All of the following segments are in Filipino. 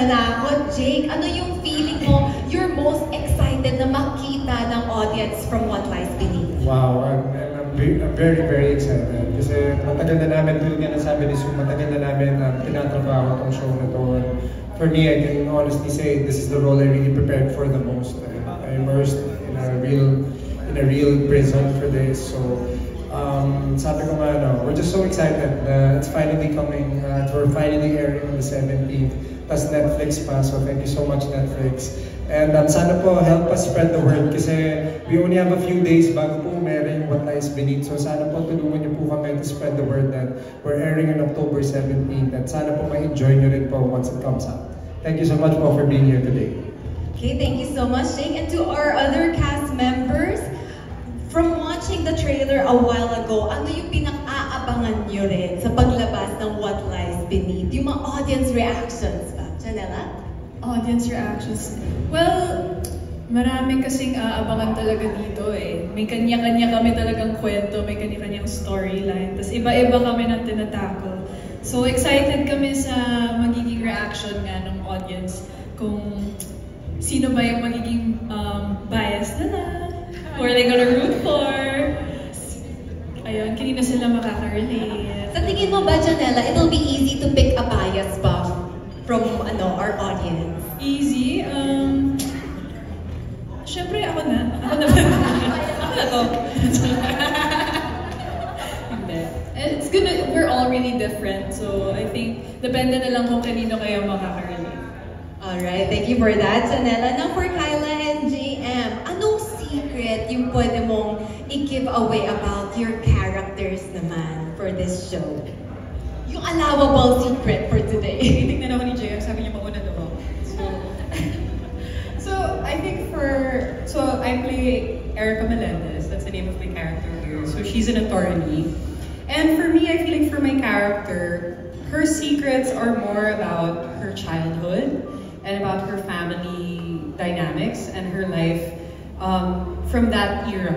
na ako. Jake, ano yung feeling mo you're most excited na makita ng audience from What Lies Beneath? Wow, I'm very, very excited. Kasi matagal na namin, tulad nga nasabi ni Sue, matagal na namin tinatrabaho itong show na to. For me, I can honestly say this is the role I really prepared for the most. I immersed in a real prison for this. So, sabi ko nga, we're just so excited na it's finally coming. We're finally airing on the 17th. Plus Netflix pa, so thank you so much Netflix. And sana po help us spread the word kasi we only have a few days bago po umairing What Lies Beneath. So sana po tulungan niyo po kami to spread the word that we're airing on October 17th. At sana po ma-enjoy niyo rin po once it comes out. Thank you so much po for being here today. Okay, thank you so much, Jake. And to our other cast members, from watching the trailer a while ago, ano yung pinag-aabangan niyo rin sa paglabas ng What Lies Beneath? Yung mga audience reactions ba? Janela? Audience reactions? Well, marami kasing aabangan talaga dito eh. May kanya-kanya kami talagang kwento, may kanya-kanyang storyline. Tapos iba-iba kami ng tinatackle. So excited kami sa magiging reaction nga ng audience kung sino ba yung magiging bias nila. Who are they gonna root for? Ayun, kanina sila makaka-relate. Sa tingin mo ba, Janela, it'll be easy to pick a bias ba from our audience? Easy? Siyempre, ako na. Ako na to. Hindi. It's gonna, we're all really different. So, I think, depende na lang kung kanino kayo makaka-relate. Alright, thank you for that, Janela. Now for Kyla and JM, anong secret yung pwede mong i-give away about your characters naman for this show? Yung allowable secret for today. Tingnan ako ni JM, sabi niya mauna daw ako. So, I think I play Erica Melendez, that's the name of my character here. So she's an attorney. And for me, I feel like for my character, her secrets are more about her childhood and about her family dynamics and her life from that era.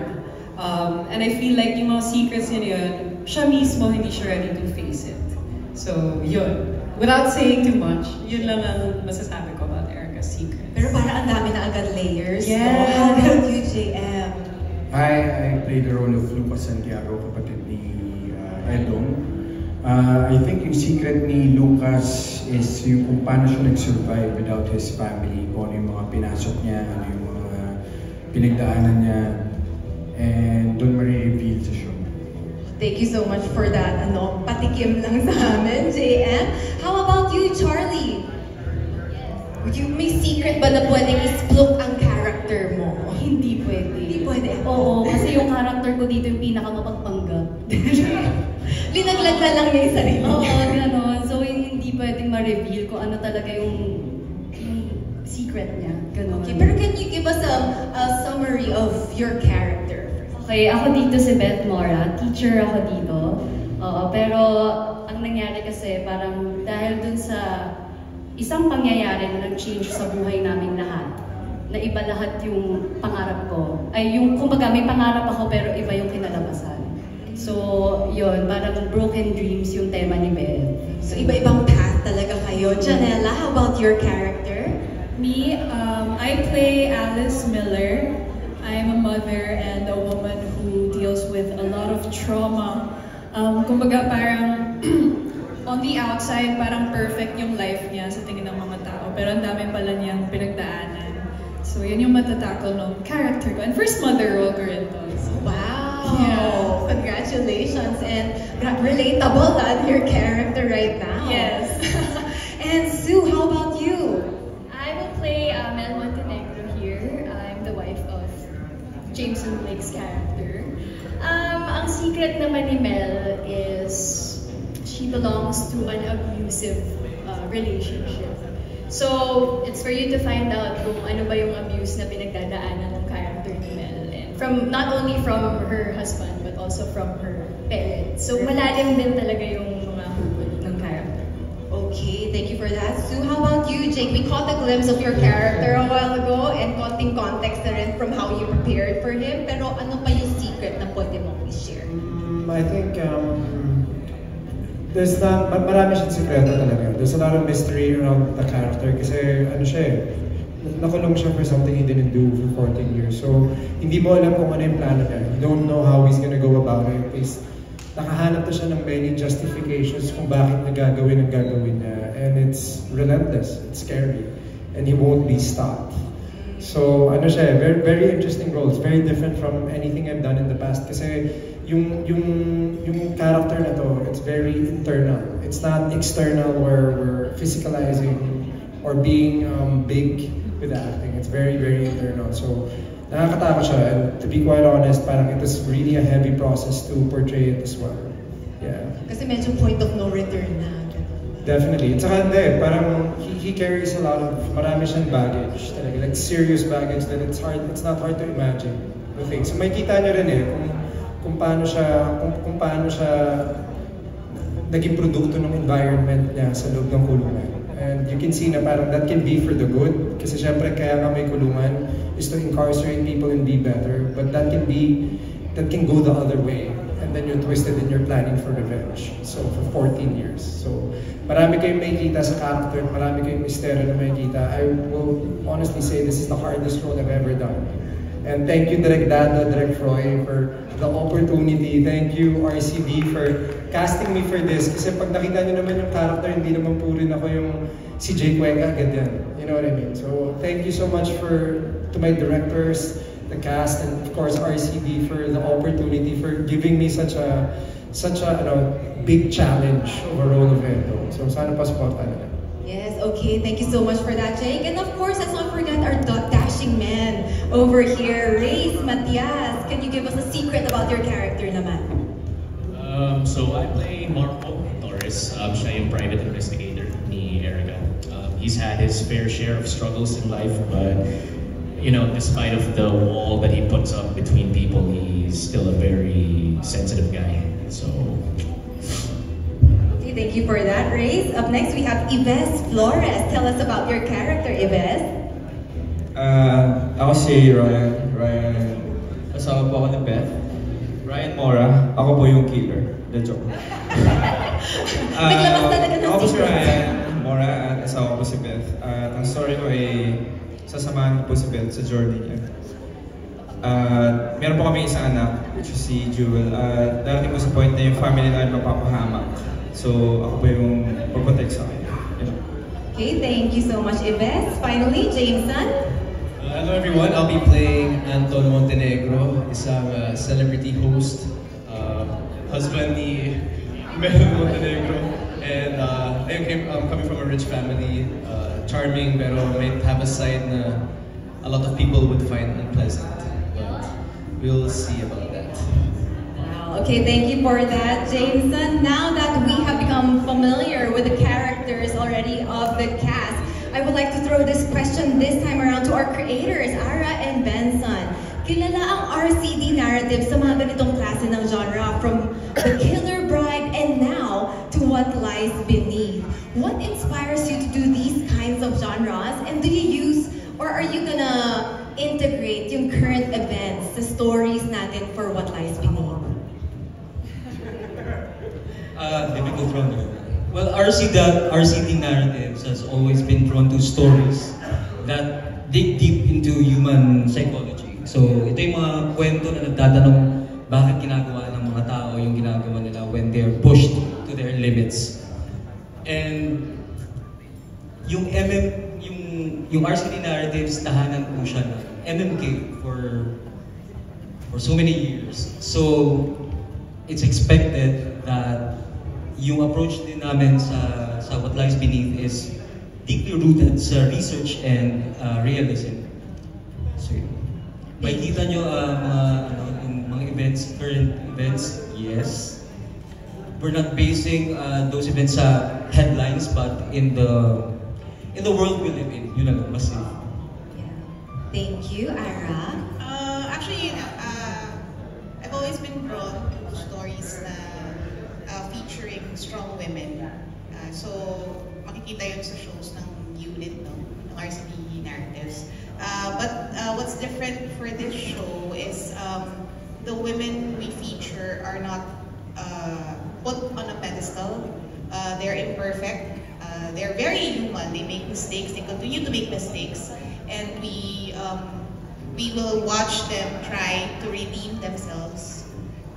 And I feel like yung mga secrets niya yun, siya mismo hindi siya ready to face it. So, yun. Without saying too much, yun lang ang masasabi ko about Erica's secret. Pero para ang dami na agad layers. Yeah. So, how about you, JM? I play the role of Lucas Santiago, kapatid ni Edong. I think yung secret ni Lucas is yung kung paano siya nag-survive without his family, kung ano yung mga pinasok niya, ano yung mga pinagdaanan niya, and doon ma-reveal sa show. Thank you so much for that. Patikim lang sa amin, JM. How about you, Charlie? May secret ba na pwedeng isplok ang character mo? Hindi pwede. Hindi pwede? Oo, kasi yung character ko dito yung pinakamapagpanggap. Linaglag na lang niya yung sarili. Oo, gano'n. So, hindi pwedeng ma-reveal kung ano talaga yung secret niya. Gano'n. Okay, pero can you give us a summary of your character? Okay, ako dito si Beth Mora. Teacher ako dito. Oo, pero ang nangyari kasi parang dahil dun sa isang pangyayari na nag-change sa buhay namin lahat, na iba lahat yung pangarap ko. Ay, kumbaga may pangarap ako pero iba yung kinalabasan. So, yun, parang broken dreams yung tema ni Beth. So, iba-ibang path talaga kayo. Janela, how about your character? Me, I play Alice Miller. I'm a mother and a woman who deals with a lot of trauma. Kumbaga parang on the outside, parang perfect yung life niya sa tingin ng mga tao. Pero ang dami pala niyang pinagdaanan. So yun yung matatackle ng character ko. And first mother role ko rin to. So, wow! Yeah. Congratulations! And relatable that your character right now. Yes. And Sue, how about you? I will play Mel Montenegro here. I'm the wife of Jameson Blake's character. Ang secret naman ni Mel is she belongs to an abusive relationship. So, it's for you to find out kung ano ba yung abuse na pinagdadaanan ng character ni Mel. And not only from her husband, but also from her parents. So, malalim din talaga yung mga hukul ng character. Okay, thank you for that. Sue, how about you, Jake? We caught a glimpse of your character a while ago and konting context na rin from how you prepared for him. Pero ano pa yung secret na pwede mong i-share? I think marami siyang sikreto talaga. There's a lot of mystery around the character kasi ano siya eh, nakulong siya for something he didn't do for 14 years. So, hindi mo alam kung ano yung plano niya. You don't know how he's gonna go about it. Nakahanap na siya ng many justifications kung bakit niya gagawin ang gagawin niya. And it's relentless, it's scary. And he won't be stopped. So, ano siya, very, very interesting role. It's very different from anything I've done in the past. Kasi yung character na to, it's very internal. It's not external where we're physicalizing or being big with the acting. It's very, very internal. So, nakakatakot siya. And to be quite honest, parang it was really a heavy process to portray it as well. Yeah. Kasi medyo point of no return na. Definitely. Tsaka hindi, parang he carries a lot of, marami siyang baggage talaga, like serious baggage that it's not hard to imagine the things. So may kita niyo rin eh, kung paano siya naging produkto ng environment niya sa loob ng kulungan. And you can see na parang that can be for the good, kasi syempre kaya nga may kulungan is to incarcerate people and be better, but that can go the other way. And then you're twisted in your planning for revenge. So, for 14 years. So, marami kayong makikita sa character, marami kayong misteryo na makikita. I will honestly say this is the hardest role I've ever done. And thank you, Direk Dado, Direk Froy, for the opportunity. Thank you, RCB, for casting me for this. Kasi pag nakita nyo naman yung character, hindi naman po rin ako yung si Jay Cuenca, ganyan. You know what I mean? So, thank you so much to my directors, the cast, and of course RCB for the opportunity, for giving me such a big challenge of a role of Endo. So sana pa supportan nila. Yes, okay. Thank you so much for that, Jake. And of course, let's not forget our dashing man over here, Reyes Matias. Can you give us a secret about your character naman? So I play Marco Torres. Siya yung private investigator ni Erica. He's had his fair share of struggles in life, but you know, despite of the wall that he puts up between people, he's still a very sensitive guy. So, okay, thank you for that, Reyes. Up next, we have Yves Flores. Tell us about your character, Yves. Ako si Ryan. Asawa po ako ni Beth. Ryan Mora. Ako po yung killer. The joke. Naglabas talaga ng Ako po si secret. Ryan Mora at asawa ko si Beth. At ang story ko ay sasamahan ko po si Beth sa journey niya. Meron po kami isang anak, which is si Jewel. Darating po sa point na yung family na ay mapapahamak. So, ako po yung pag-protect sa kanya. Okay, thank you so much, Yves. Finally, Jameson. Hello everyone, I'll be playing Anton Montenegro, isang celebrity host, husband ni Mel Montenegro. And I'm coming from a rich family, charming, pero might have a side na a lot of people would find unpleasant. But we'll see about that. Wow, okay, thank you for that, Jameson. Now that we have become familiar with the characters already of the cast, I would like to throw this question this time around to our creators, Ara and Benson. Kilala ang RCD narrative sa mga ganitong klase ng genre, from The Killer Bride and now to What Lies Beneath. What inspires you to do these kinds of genres, and do you use, or are you gonna integrate yung current events, the stories natin for What Lies Beneath? Difficult one. Well, RCD narratives has always been drawn to stories that dig deep into human psychology. So, ito yung mga kwento na nagtatanong bakit ginagawa ng mga tao yung ginagawa nila when they're pushed to their limits. And yung yung RCD narratives, tahanan po siya ng MMK for so many years. So, it's expected that yung approach din namin sa What Lies Beneath is deeply rooted sa research and realism. So, makikita nyo mga events, current events, yes. We're not basing those events sa headlines, but in the world we live in, yun lang, mas safe. Thank you, Ara. Actually, I've always been drawn to stories na featuring strong women. So, makikita yun sa shows ng unit, no? Ng RCD narratives. But what's different for this show is the women we feature are not put on a pedestal. They're imperfect. They're very human. They make mistakes. They continue to make mistakes, and we will watch them try to redeem themselves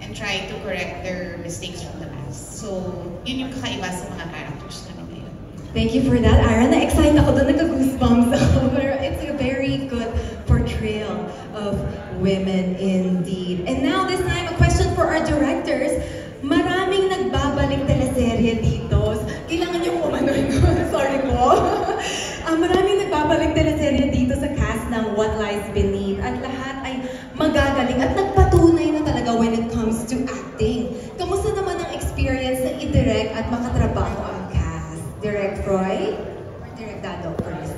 and try to correct their mistakes from the past. So, yun yung kakaiba sa mga characters namin ngayon. Thank you for that, Ira. Na-excite ako doon, nagka-goosebumps ako. It's a very good portrayal of women indeed. And now, this time, a question for our directors. Maraming nagbabalik teleserye dito. Kailangan niyo umanoy ko. Sorry po. Maraming nagbabalik teleserye dito sa cast ng What Lies Beneath. At lahat ay magagaling at nagpatunay na talaga when it comes to acting. Kamusta naman ang experience na i-direct at makatrabaho ang cast? Direct Roy? Or Direct Dado first?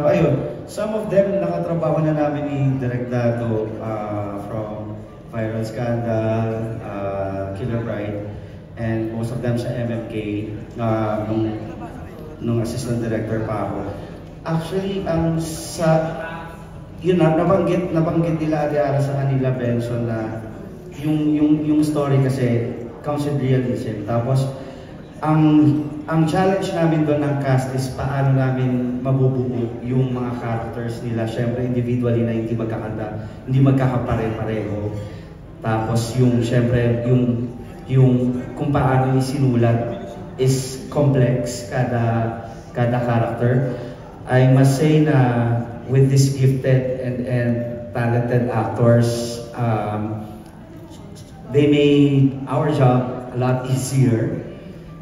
Ayun. Some of them nakatrabaho na namin ni Direct Dado from Viral Scandal, Killer Bride, and most of them sa MMK nung assistant director pa ako. Actually, yun na, nabanggit nila Ariara sa kanila, Benson, na yung story kasi counts with realism. Tapos, ang challenge namin doon ng cast is paano namin mabubuo yung mga characters nila. Siyempre, individually na hindi magkakanda, hindi magkakapare-pareho. Tapos, siyempre, yung kung paano isinulat is complex kada character. I must say na with these gifted and talented actors, they made our job a lot easier,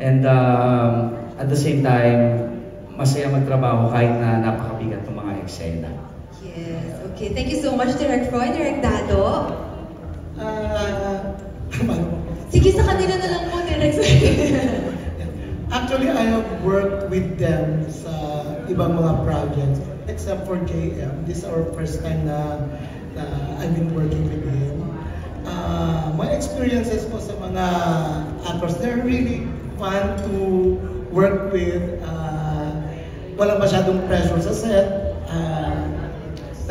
and at the same time, masaya magtrabaho kahit na napakabigat ng mga eksena. Yes, okay. Thank you so much, Direct Roy. Direct Dado? Sige, sa kanila na lang po, Direct. Actually, I have worked with them sa ibang mga projects, except for JM. This is our first time na I've been working with him. My experiences po sa mga actors, they're really fun to work with. Walang masyadong pressure sa set.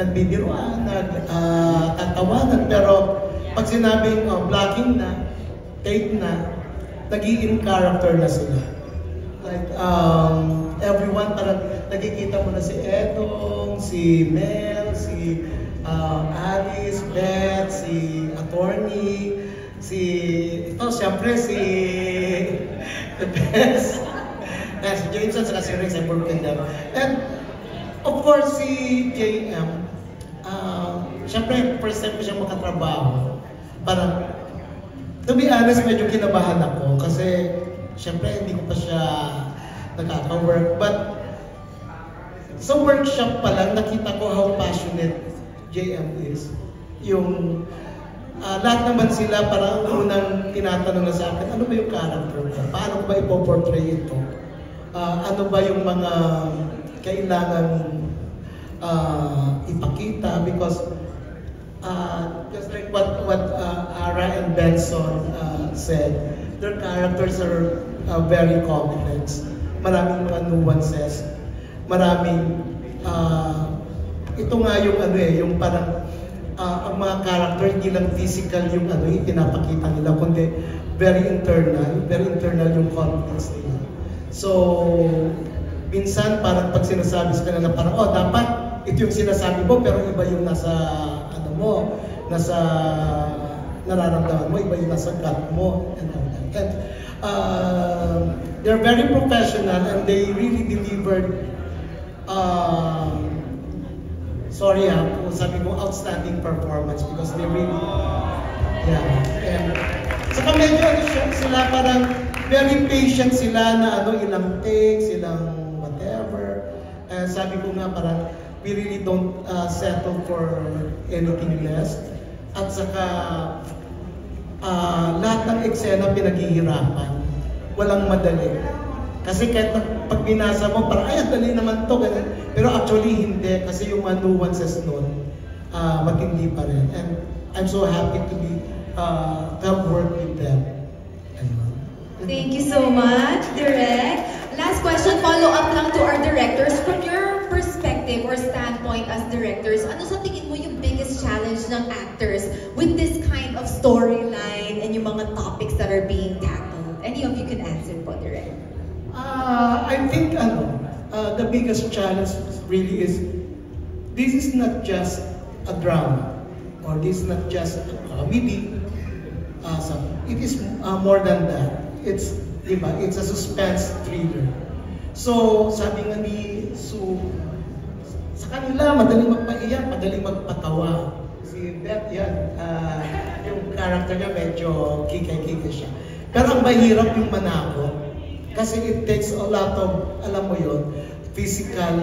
Nagbibiruan, nagtatawanan, pero pag sinabing blocking na, take na, nag-i-in character na sila. Like, everyone, parang nakikita mo na si Edong, si Mel, si Alice, Beth, si Attorney, siyempre si The Best, si Jameson, saka si Rex, I work with them. And, of course, si JM, siyempre, first time ko siya makatrabaho. Parang, to be honest, medyo kinabahan ako kasi siyempre hindi ko pa siya nakaka-work. But sa workshop pa lang, nakita ko how passionate JM is. Yung lahat naman sila, parang unang tinatanong na sa akin, ano ba yung character ko? Paano ko ba ipoportray ito? Ano ba yung mga kailangan ipakita? Because just like what Ara and Benson said, their characters are very complex. Maraming mga nuances. Maraming, ito nga yung yung parang, ang mga character, hindi lang physical yung yung pinapakita nila, kundi very internal yung conflicts nila. So, minsan parang pag sinasabi sa kanila, parang, dapat ito yung sinasabi mo, pero iba yung nasa, nasa nararamdaman mo, iba yung nasa gut mo, and all that. And they're very professional, and they really delivered, sorry sabi ko, outstanding performance, because they really, and saka medyo sila parang very patient sila na ilang takes, ilang whatever. And sabi ko nga parang, we really don't settle for anything less. At saka, lahat ng eksena pinaghihirapan. Walang madali. Kasi kahit pag binasa mo, parang, ay, dali naman to. Pero actually, hindi. Kasi yung mga nuances nun, matindi pa rin. And I'm so happy to have worked with them. Thank you so much, Direk. Last question, follow-up lang to our directors. From your perspective or standpoint as directors, ano sa tingin mo yung biggest challenge ng actors with this kind of storyline and yung mga topics that are being tackled? Any of you can answer. answer po, Direk. I think the biggest challenge really is this is not just a drama or this is not just a comedy. It is more than that. It's a suspense thriller. So sabi nga ni Sue, sa kanila madaling magpaiyak, madaling magpatawa. Si Beth yan, yung character niya medyo kikay-kikay siya. Pero ang mahirap yung manako. Kasi it takes a lot of, alam mo yun, physical,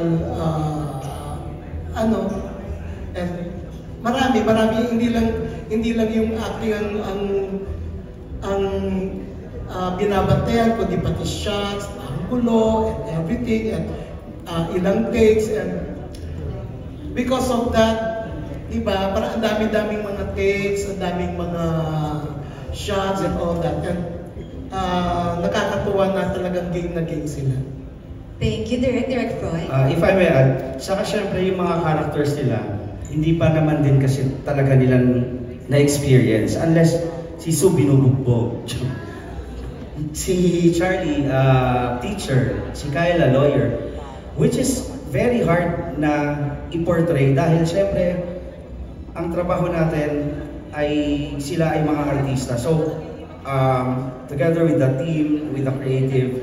and marami, hindi lang yung acting ang binabantayan, kundi pati shots, angulo, and everything, and ilang takes, and because of that, diba, parang ang daming mga takes, ang daming mga shots and all that, and nakakatuwa na talagang game na game sila. Thank you, Direk Froy. If I may add, saka syempre yung mga characters nila, hindi pa naman din kasi talaga nilang na-experience unless si Sue binubugbog. Si Charlie, teacher, si Kyla, lawyer, which is very hard na i-portray dahil syempre ang trabaho natin ay sila ay mga artista. So, together with the team, with the creative,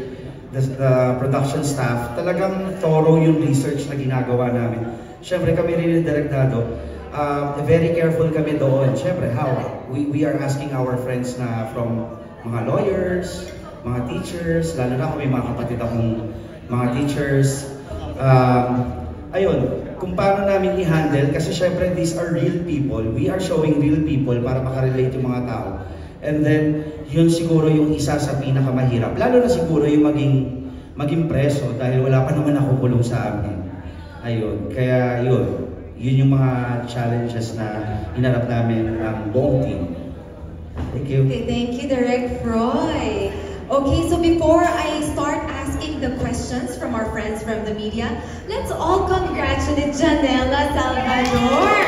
the production staff, talagang thorough yung research na ginagawa namin. Siyempre kami rin yung direktado, very careful kami doon. Siyempre, how? We are asking our friends na from mga lawyers, mga teachers, lalo na kami mga kapatid akong mga teachers. Ayun, kung paano namin i-handle, kasi syempre these are real people. We are showing real people para makarelate yung mga tao. And then, yun siguro yung isa sa pinakamahirap. Lalo na siguro yung maging preso dahil wala pa naman nakukulong sa amin. Ayun, kaya yun yung mga challenges na hinarap namin ng buong team. Thank you. Okay, thank you, Direk Froy. Okay, so before I start asking the questions from our friends from the media, let's all congratulate Janela Salvador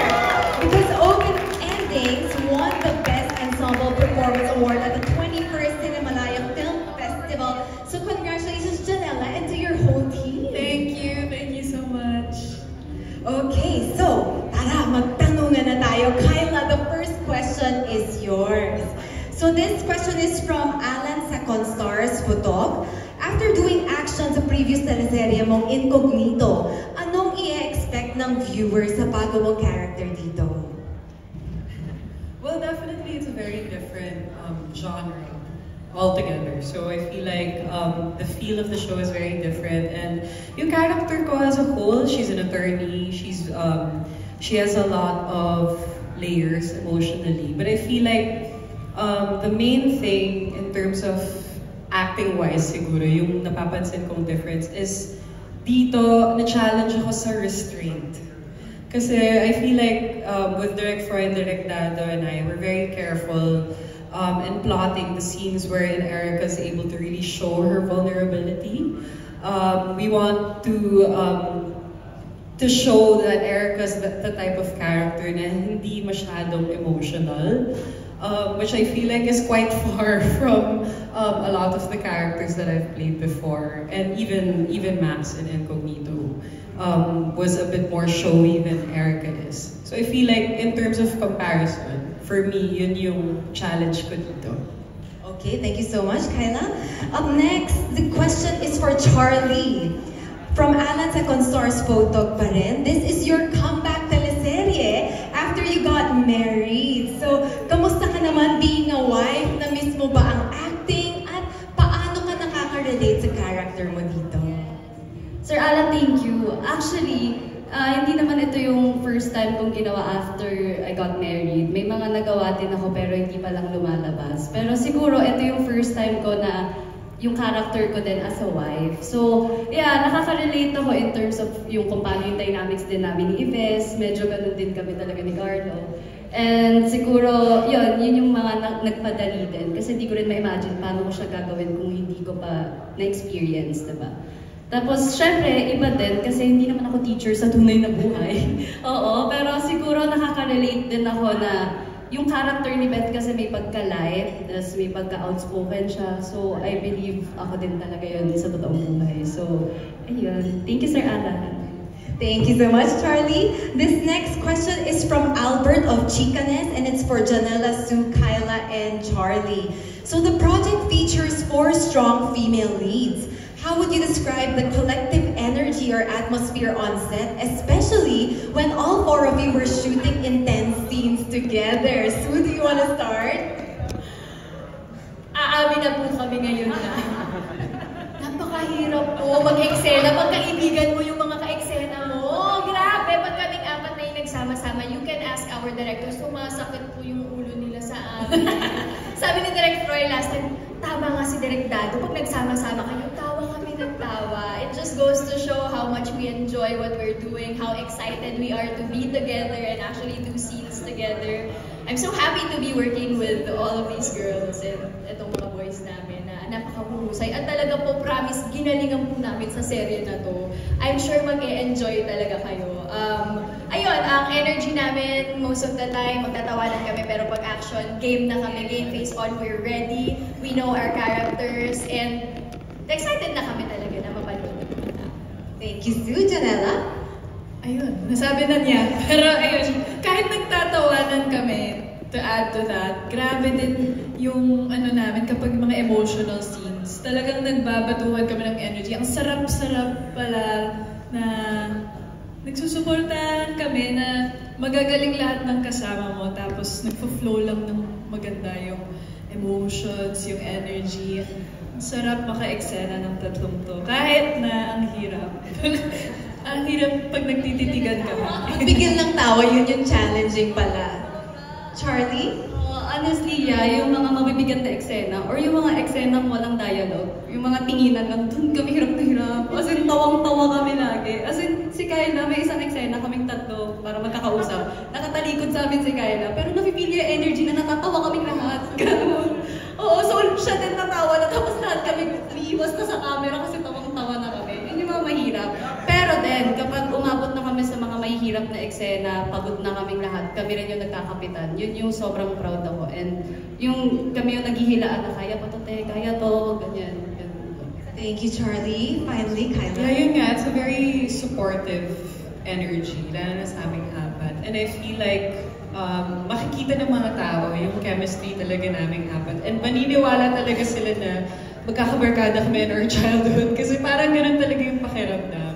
because Open Endings won the Best Ensemble Performance Award at the 21st Cinemalaya Film Festival. So congratulations, Janela, and to your whole team. Thank you so much. Okay, so tara, magtanungan na tayo. Kyla, the first question is yours. So this question is from Alan Saconstars Putog. After doing action sa previous teleserye mong Incognito, anong i-expect ng viewers sa bago mong character dito? Well, definitely it's a very different genre altogether. So I feel like the feel of the show is very different, and yung character ko as a whole, she's an attorney. She has a lot of layers emotionally, but I feel like the main thing in terms of acting-wise siguro, yung napapansin kong difference is dito, na-challenge ako sa restraint. Kasi I feel like with Direk Froy and Direk Dado and I, we're very careful in plotting the scenes wherein Erica is able to really show her vulnerability. We want to show that Erica's the type of character na hindi masyadong emotional. Which I feel like is quite far from a lot of the characters that I've played before, and even Max in Incognito was a bit more showy than Erica is. So I feel like in terms of comparison, for me, yun yung challenge ko dito. Okay, thank you so much, Kyla. Up next, the question is for Charlie. From Alan Saconstars Photog pa rin. This is your comeback teleserye after you got married. So, kamusta ka naman being a wife? Na-miss mo ba ang acting? At paano ka nakaka-relate sa character mo dito? Sir Alan, thank you. Actually, hindi naman ito yung first time kong ginawa after I got married. May mga nagawa din ako pero hindi pa lang lumalabas. Pero siguro ito yung first time ko na yung character ko din as a wife. So, yeah, nakaka-relate ako in terms of yung kung paano yung dynamics din namin ni Yves. Medyo ganun din kami talaga ni Carlo. And siguro, yun yung mga nagpadali din. Kasi hindi ko rin ma-imagine paano ko siya gagawin kung hindi ko pa na-experience, diba? Tapos, syempre, iba din kasi hindi naman ako teacher sa tunay na buhay. Oo, pero siguro nakaka-relate din ako na yung character ni Beth kasi may pagka-light, tapos may pagka-outspoken siya. So, I believe ako din talaga yun sa totoong buhay. So, ayun. Thank you, Sir Alan. Thank you so much, Charlie. This next question is from Albert of Chicanes, and it's for Janela, Sue, Kyla, and Charlie. So the project features 4 strong female leads. How would you describe the collective energy or atmosphere on set, especially when all 4 of you were shooting intense scenes together? Sue, do you want to start? Aamin na po kami ngayon na. Napakahirap po mag-eksena. Magkaibigan mo yung mga ka-eksena mo. Grabe, pag kaming 4 na yung nagsama-sama, you can ask our directors, sumasakit po yung ulo nila sa amin. Sabi ni Direct Roy last time, tama nga si Direct Dado, pag nagsama-sama kayo, tawa kami ng tawa. It just goes to show how much we enjoy what we're doing, how excited we are to be together and actually do scenes together. I'm so happy to be working with all of these girls and itong mga boys namin na napakahuhusay. At talaga po, promise, ginalingan po namin sa serye na to. I'm sure mag-e-enjoy talaga kayo. Ayun, ang energy namin, most of the time, magtatawanan kami, pero pag action, game na kami, game face on, we're ready, we know our characters, and excited na kami talaga na mapanood ng mga tao. Thank you, Sue. Janela? Ayun, nasabi na niya. Pero ayun, kahit nagtatawanan kami, to add to that, grabe din yung namin kapag mga emotional scenes. Talagang nagbabatuhan kami ng energy. Ang sarap-sarap pala na nagsusuportahan kami na magagaling lahat ng kasama mo tapos nagpo-flow lang ng maganda yung emotions, yung energy. Ang sarap maka-eksena ng tatlong to. Kahit na ang hirap. Ang hirap pag nagtititigan ka ba? Bigyan ng tawa, yun yung challenging pala. Charlie? Honestly, yung mga mabibigat na eksena or yung mga eksena walang dialogue, yung mga tinginan lang, dun kami hirap na hirap. As in, tawang-tawa kami lagi. As in, si Kyla, may isang eksena kaming tatlo para magkakausap. Nakatalikod sa amin si Kyla, pero napipili yung energy na natatawa kaming lahat. Ganun. Oo, so siya din natawa na tapos lahat kami umiiwas na sa camera kasi tawang-tawa na kami. Yun yung mga mahirap. Pero then, kapag umabot na kami sa mga mahihirap na eksena, pagod na kaming lahat, kami rin yung nagkakapitan. Yun yung sobrang proud ako. And yung kami yung naghihilaan na kaya pa to, kaya to, ganyan. Thank you, Charlie. Finally, Kyla. Yeah, yun nga, it's a very supportive energy, lalo na sa aming 4. And I feel like makikita ng mga tao yung chemistry talaga naming 4. And maniniwala talaga sila na magkakabarkada kami in our childhood kasi parang ganun talaga yung pakiramdam.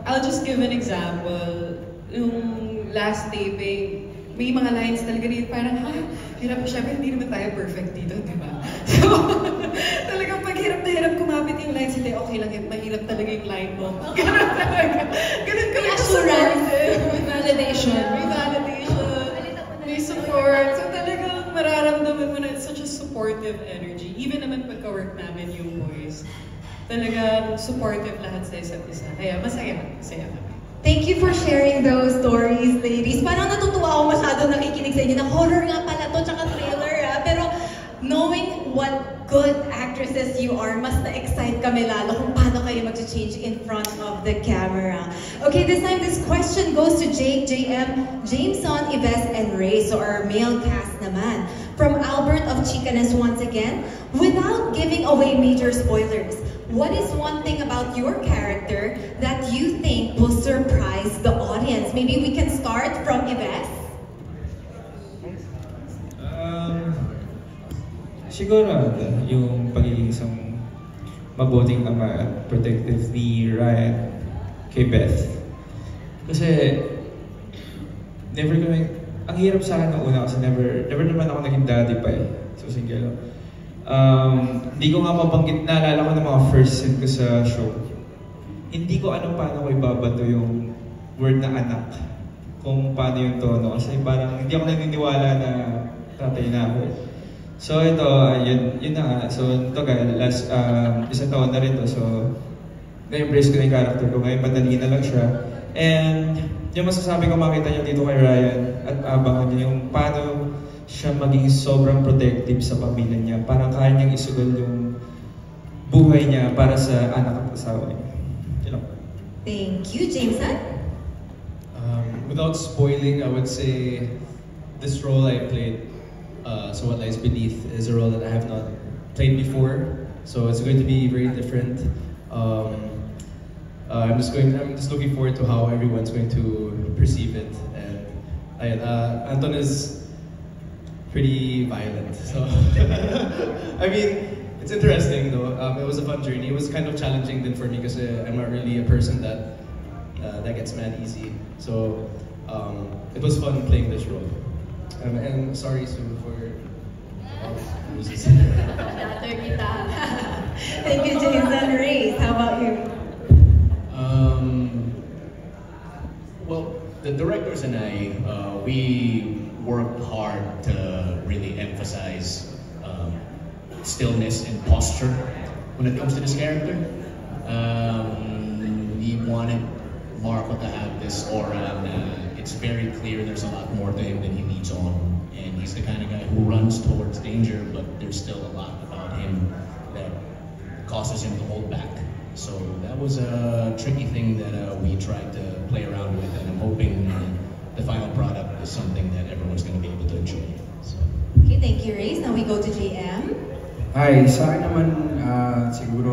I'll just give an example. Yung last taping, may mga lines talaga rin parang, hirap siya, pero hindi naman tayo perfect dito, di ba? So, talagang pag hirap na hirap kumapit yung lines, hindi, okay lang yun, mahirap talaga yung line mo. Ganun talaga. Ganun kami supportive. May validation. May validation. May support. So talagang mararamdaman mo na it's such a supportive energy. Even naman pagka-work namin yung boys, talagang supportive lahat sa isa't isa. Kaya masaya kami. Thank you for sharing those stories, ladies. Parang natutuwa ako masyado nakikinig sa inyo na horror nga pala to, tsaka thriller Pero knowing what good actresses you are, mas na-excite kami lalo kung paano kayo mag-change in front of the camera. Okay, this time this question goes to Jake, JM, Jameson, Yves, and Ray, so our male cast naman. From Albert of Chicanes once again, without giving away major spoilers, what is one thing about your character that you think will surprise the audience? Maybe we can start from Yves. Siguro yung pagiging isang mabuting ama at protective ni Ryan kay Beth. Kasi ang hirap sa akin nung una kasi never naman ako naging daddy pa eh. So single. Hindi ko nga mabanggit, naalala ko ng mga first scene ko sa show. Hindi ko paano ko ibabato yung word na anak. Kung paano yung tono. Kasi parang hindi ako naniniwala na tatay na ako. So ito, yun na nga. So ito last isang taon na rin to. So na-embrace ko na yung character ko. Ngayon madali na lang siya. And yung masasabi ko makita niyo dito kay Ryan at abangan niyo yung paano siya maging sobrang protective sa pamilya niya. Parang kaya niyang isugal yung buhay niya para sa anak at asawa niya. Thank you, Jameson. Without spoiling, I would say this role I played, So What Lies Beneath, is a role that I have not played before. So it's going to be very different. I'm just looking forward to how everyone's going to perceive it. And Anton is pretty violent, so I mean, it's interesting though. It was a fun journey. It was kind of challenging then for me because I'm not really a person that gets mad easy. So it was fun playing this role. And sorry Sue for Thank you, Jason. Reyes, how about you? Well, the directors and I, we worked hard to really emphasize stillness and posture when it comes to this character. We wanted Marco to have this aura, and it's very clear there's a lot more to him than he leads on. And he's the kind of guy who runs towards danger, but there's still a lot about him that causes him to hold back. So that was a tricky thing that we tried to play around with, and I'm hoping the final product is something that everyone's going to be able to enjoy. So. Okay, thank you, Reyes. Now we go to JM. Hi, sa akin naman siguro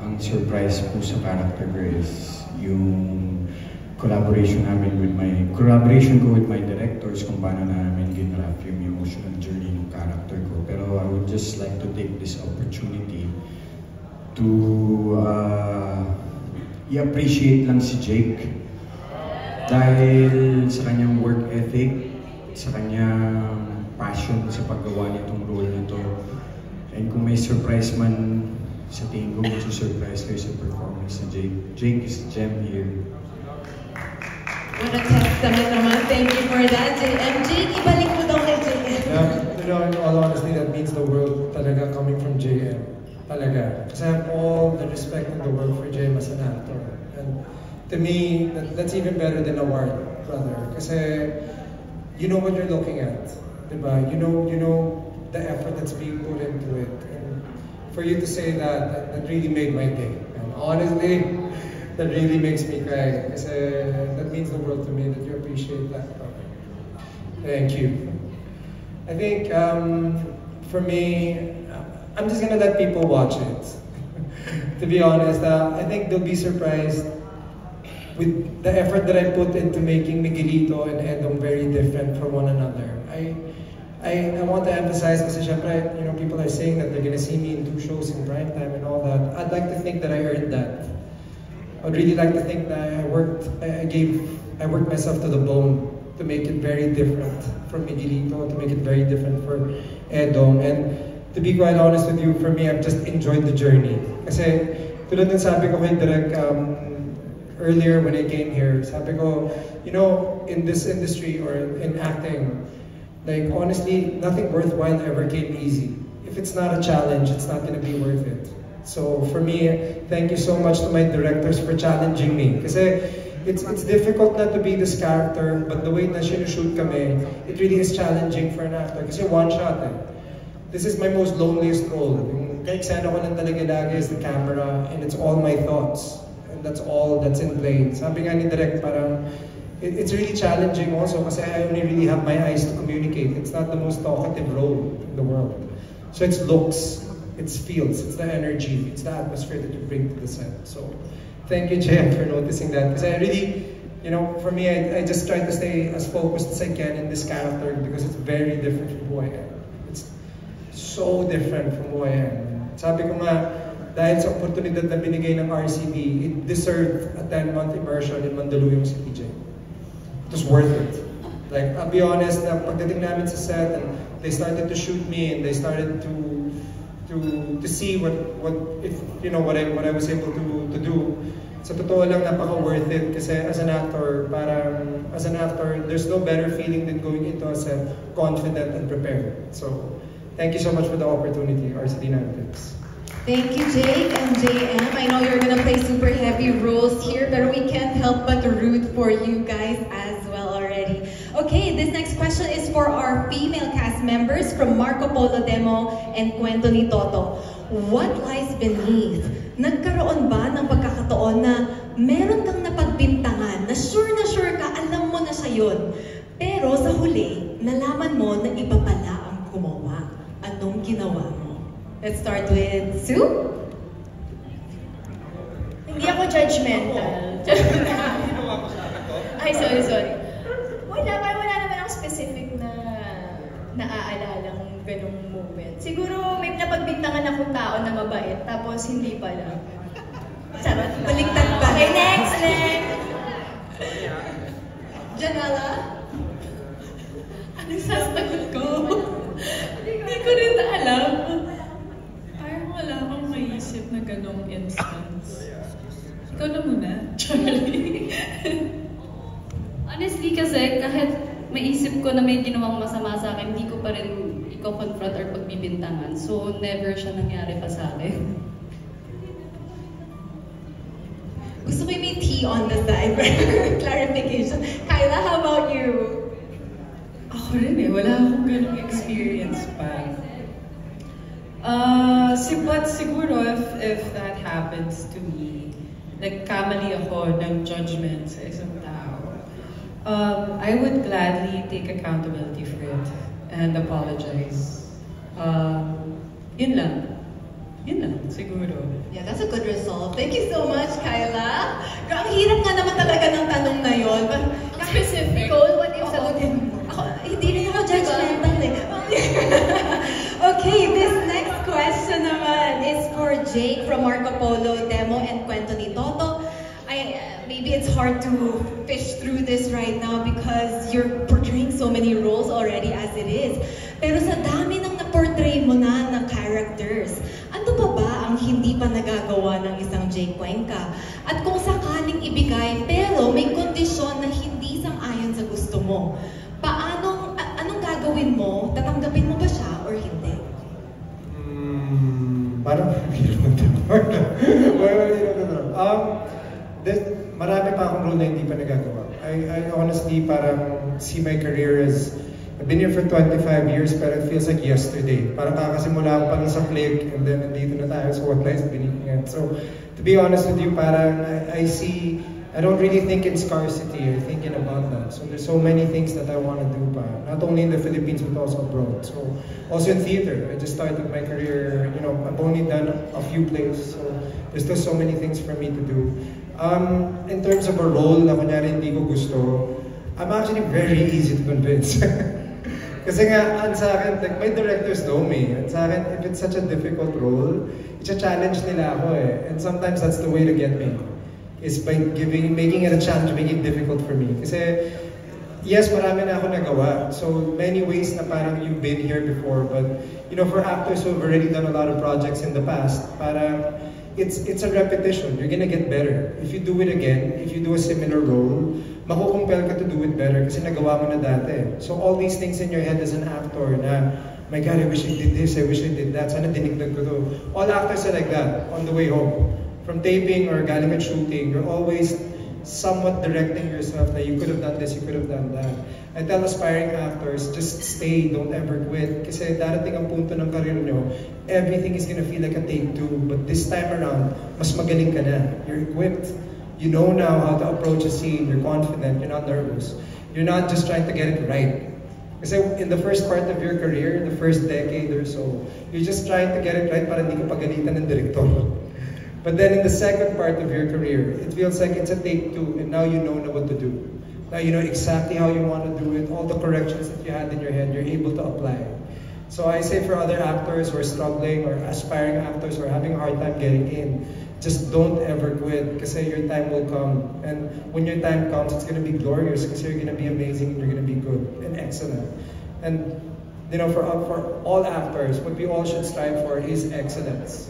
ang surprise po sa character ko is yung collaboration ko with my directors kung paano namin ginrap yung emotional journey ng character ko. Pero I would just like to take this opportunity to i-appreciate lang si Jake dahil sa kanyang work ethic, sa kanyang passion sa paggawa nitong role nito. And kung may surprise man, sa tingin ko surprise kayo sa performance ni Jake. Jake is gem here. What a testament naman. Thank you for that, JM. Jake, ibalik mo daw kay JM. Yeah, in all honesty, that means the world talaga coming from JM. Talaga. Because I have all the respect in the world for JM as an actor. And to me, that's even better than a award, brother. Kasi you know what you're looking at. Diba? You know the effort that's being put into it. And for you to say that really made my day. And honestly, that really makes me cry. Kasi that means the world to me that you appreciate that. Thank you. I think for me, I'm just gonna let people watch it. To be honest, I think they'll be surprised with the effort that I put into making Miguelito and Edong very different from one another. I want to emphasize because people are saying that they're gonna see me in 2 shows in prime time and all that. I'd like to think that I earned that. I'd really like to think that I worked myself to the bone to make it very different from Miguelito, to make it very different for Edong. And to be quite honest with you, for me, I've just enjoyed the journey. Kasi tulad ng sabi ko kay Direk earlier when I came here, sabi ko, in this industry or in acting, like honestly, nothing worthwhile ever came easy. If it's not a challenge, it's not gonna be worth it. So for me, thank you so much to my directors for challenging me. Kasi it's difficult not to be this character, but the way na sinushoot kami, it really is challenging for an actor. Kasi one shot eh. This is my most loneliest role. Yung ka-eksena ko lang talaga lagi is the camera, and it's all my thoughts. And that's all that's in play. Sabi nga ni Direk, parang, it's really challenging also kasi I only really have my eyes to communicate. It's not the most talkative role in the world. So it's looks, it's feels, it's the energy, it's the atmosphere that you bring to the set. So thank you, JM, for noticing that. Because I really, for me, I just try to stay as focused as I can in this character because it's very different from who I am. It's so different from who I am. Sabi ko nga, dahil sa oportunidad na binigay ng RCB, it deserved a 10-month immersion in Mandaluyong City, J. It was worth it. Like, I'll be honest, na pagdating namin sa set, and they started to shoot me, and they started to see what I was able to do. Sa totoo lang, napaka worth it kasi as an actor, there's no better feeling than going into a set confident and prepared. So, thank you so much for the opportunity, RCD Narratives. Thank you, Jake and JM. I know you're gonna play super heavy roles here, but we can't help but root for you guys as well already. Okay, this next question is for our female cast members from Marco Polo Demo and Kwento ni Toto. What lies beneath? Nagkaroon ba ng pagkakataon na meron kang napagbintangan na sure ka, alam mo na siya yun, Pero sa huli, nalaman mo na iba pala ang gumawa. Anong ginawa mo? Let's start with Sue. Hindi ako judgmental. Ay, sorry. Wala naman ako specific na naaalala ng ganung moment. Siguro may napagbintangan akong tao na mabait, tapos hindi pala. Charot lang. Baliktad pa. Okay, next! Janela? Anong sasagot ko? Hindi ko rin alam. Parang wala akong maisip na ganong instance. Ikaw na muna, Charlie. Honestly kasi kahit maisip ko na may ginawang masama sa akin, hindi ko pa rin i-confront or pagbibintangan. So never siya nangyari pa sa akin. Gusto ko yung may tea on the side. Clarification. Kyla, how about you? Ako rin wala akong ganong experience pa. But siguro if that happens to me, nagkamali ako ng judgment sa isang tao, I would gladly take accountability for it and apologize. Yun lang, siguro. Yeah, that's a good resolve. Thank you so much, Kyla. Ang hirap nga naman talaga ng tanong na yun. Specific. What if sagutin mo? Ako, hindi rin ako judgmental eh. Okay, this next question naman is for Jake from Marco Polo Demo and Kwento ni Toto. Maybe it's hard to fish through this right now because you're portraying so many roles already as it is. Pero sa dami ng na-portray mo na characters, ano pa ba ang hindi pa nagagawa ng isang Jake Cuenca? At kung sakaling ibigay pero may kondisyon na hindi sang-ayon sa gusto mo, anong gagawin mo? Tatanggapin mo ba siya or hindi? Parang marami pa akong role na hindi pa nagagawa. I honestly parang see my career as I've been here for 25 years pero it feels like yesterday. Parang kakasimula ko pa lang sa Flick and then nandito na tayo sa What Lies Beneath it. So to be honest with you, parang I don't really think in scarcity. I think in abundance. So there's so many things that I want to do pa. Not only in the Philippines but also abroad. So also in theater. I just started my career, I've only done a few plays. So there's still so many things for me to do. In terms of a role na kunyari hindi ko gusto, I'm actually very easy to convince. Kasi nga, sa akin, like, my directors know me. And sa akin, if it's such a difficult role, i-challenge nila ako eh. And sometimes that's the way to get me. Is by making it a challenge, making it difficult for me. Kasi, yes, marami na ako nagawa. So, many ways na parang you've been here before. But, for actors who've already done a lot of projects in the past, parang, it's a repetition. You're gonna get better. If you do it again, if you do a similar role, makukumpel ka to do it better kasi nagawa mo na dati. So all these things in your head as an actor na, my God, I wish I did this, I wish I did that, sana dinigdag ko to. All actors are like that on the way home. From taping or galing at shooting, you're always somewhat directing yourself that you could have done this, you could have done that. I tell aspiring actors, just stay, don't ever quit. Kasi darating ang punto ng career nyo, everything is gonna feel like a take two. But this time around, mas magaling ka na. You're equipped. You know now how to approach a scene. You're confident. You're not nervous. You're not just trying to get it right. Kasi in the first part of your career, the first decade or so, you're just trying to get it right para hindi ka pagalitan ng direktor. But then in the second part of your career, it feels like it's a take two, and now you know what to do. Now you know exactly how you want to do it, all the corrections that you had in your head, you're able to apply. So I say for other actors who are struggling or aspiring actors who are having a hard time getting in, just don't ever quit kasi your time will come. And when your time comes, it's going to be glorious kasi you're going to be amazing and you're going to be good and excellent. And for all actors, what we all should strive for is excellence.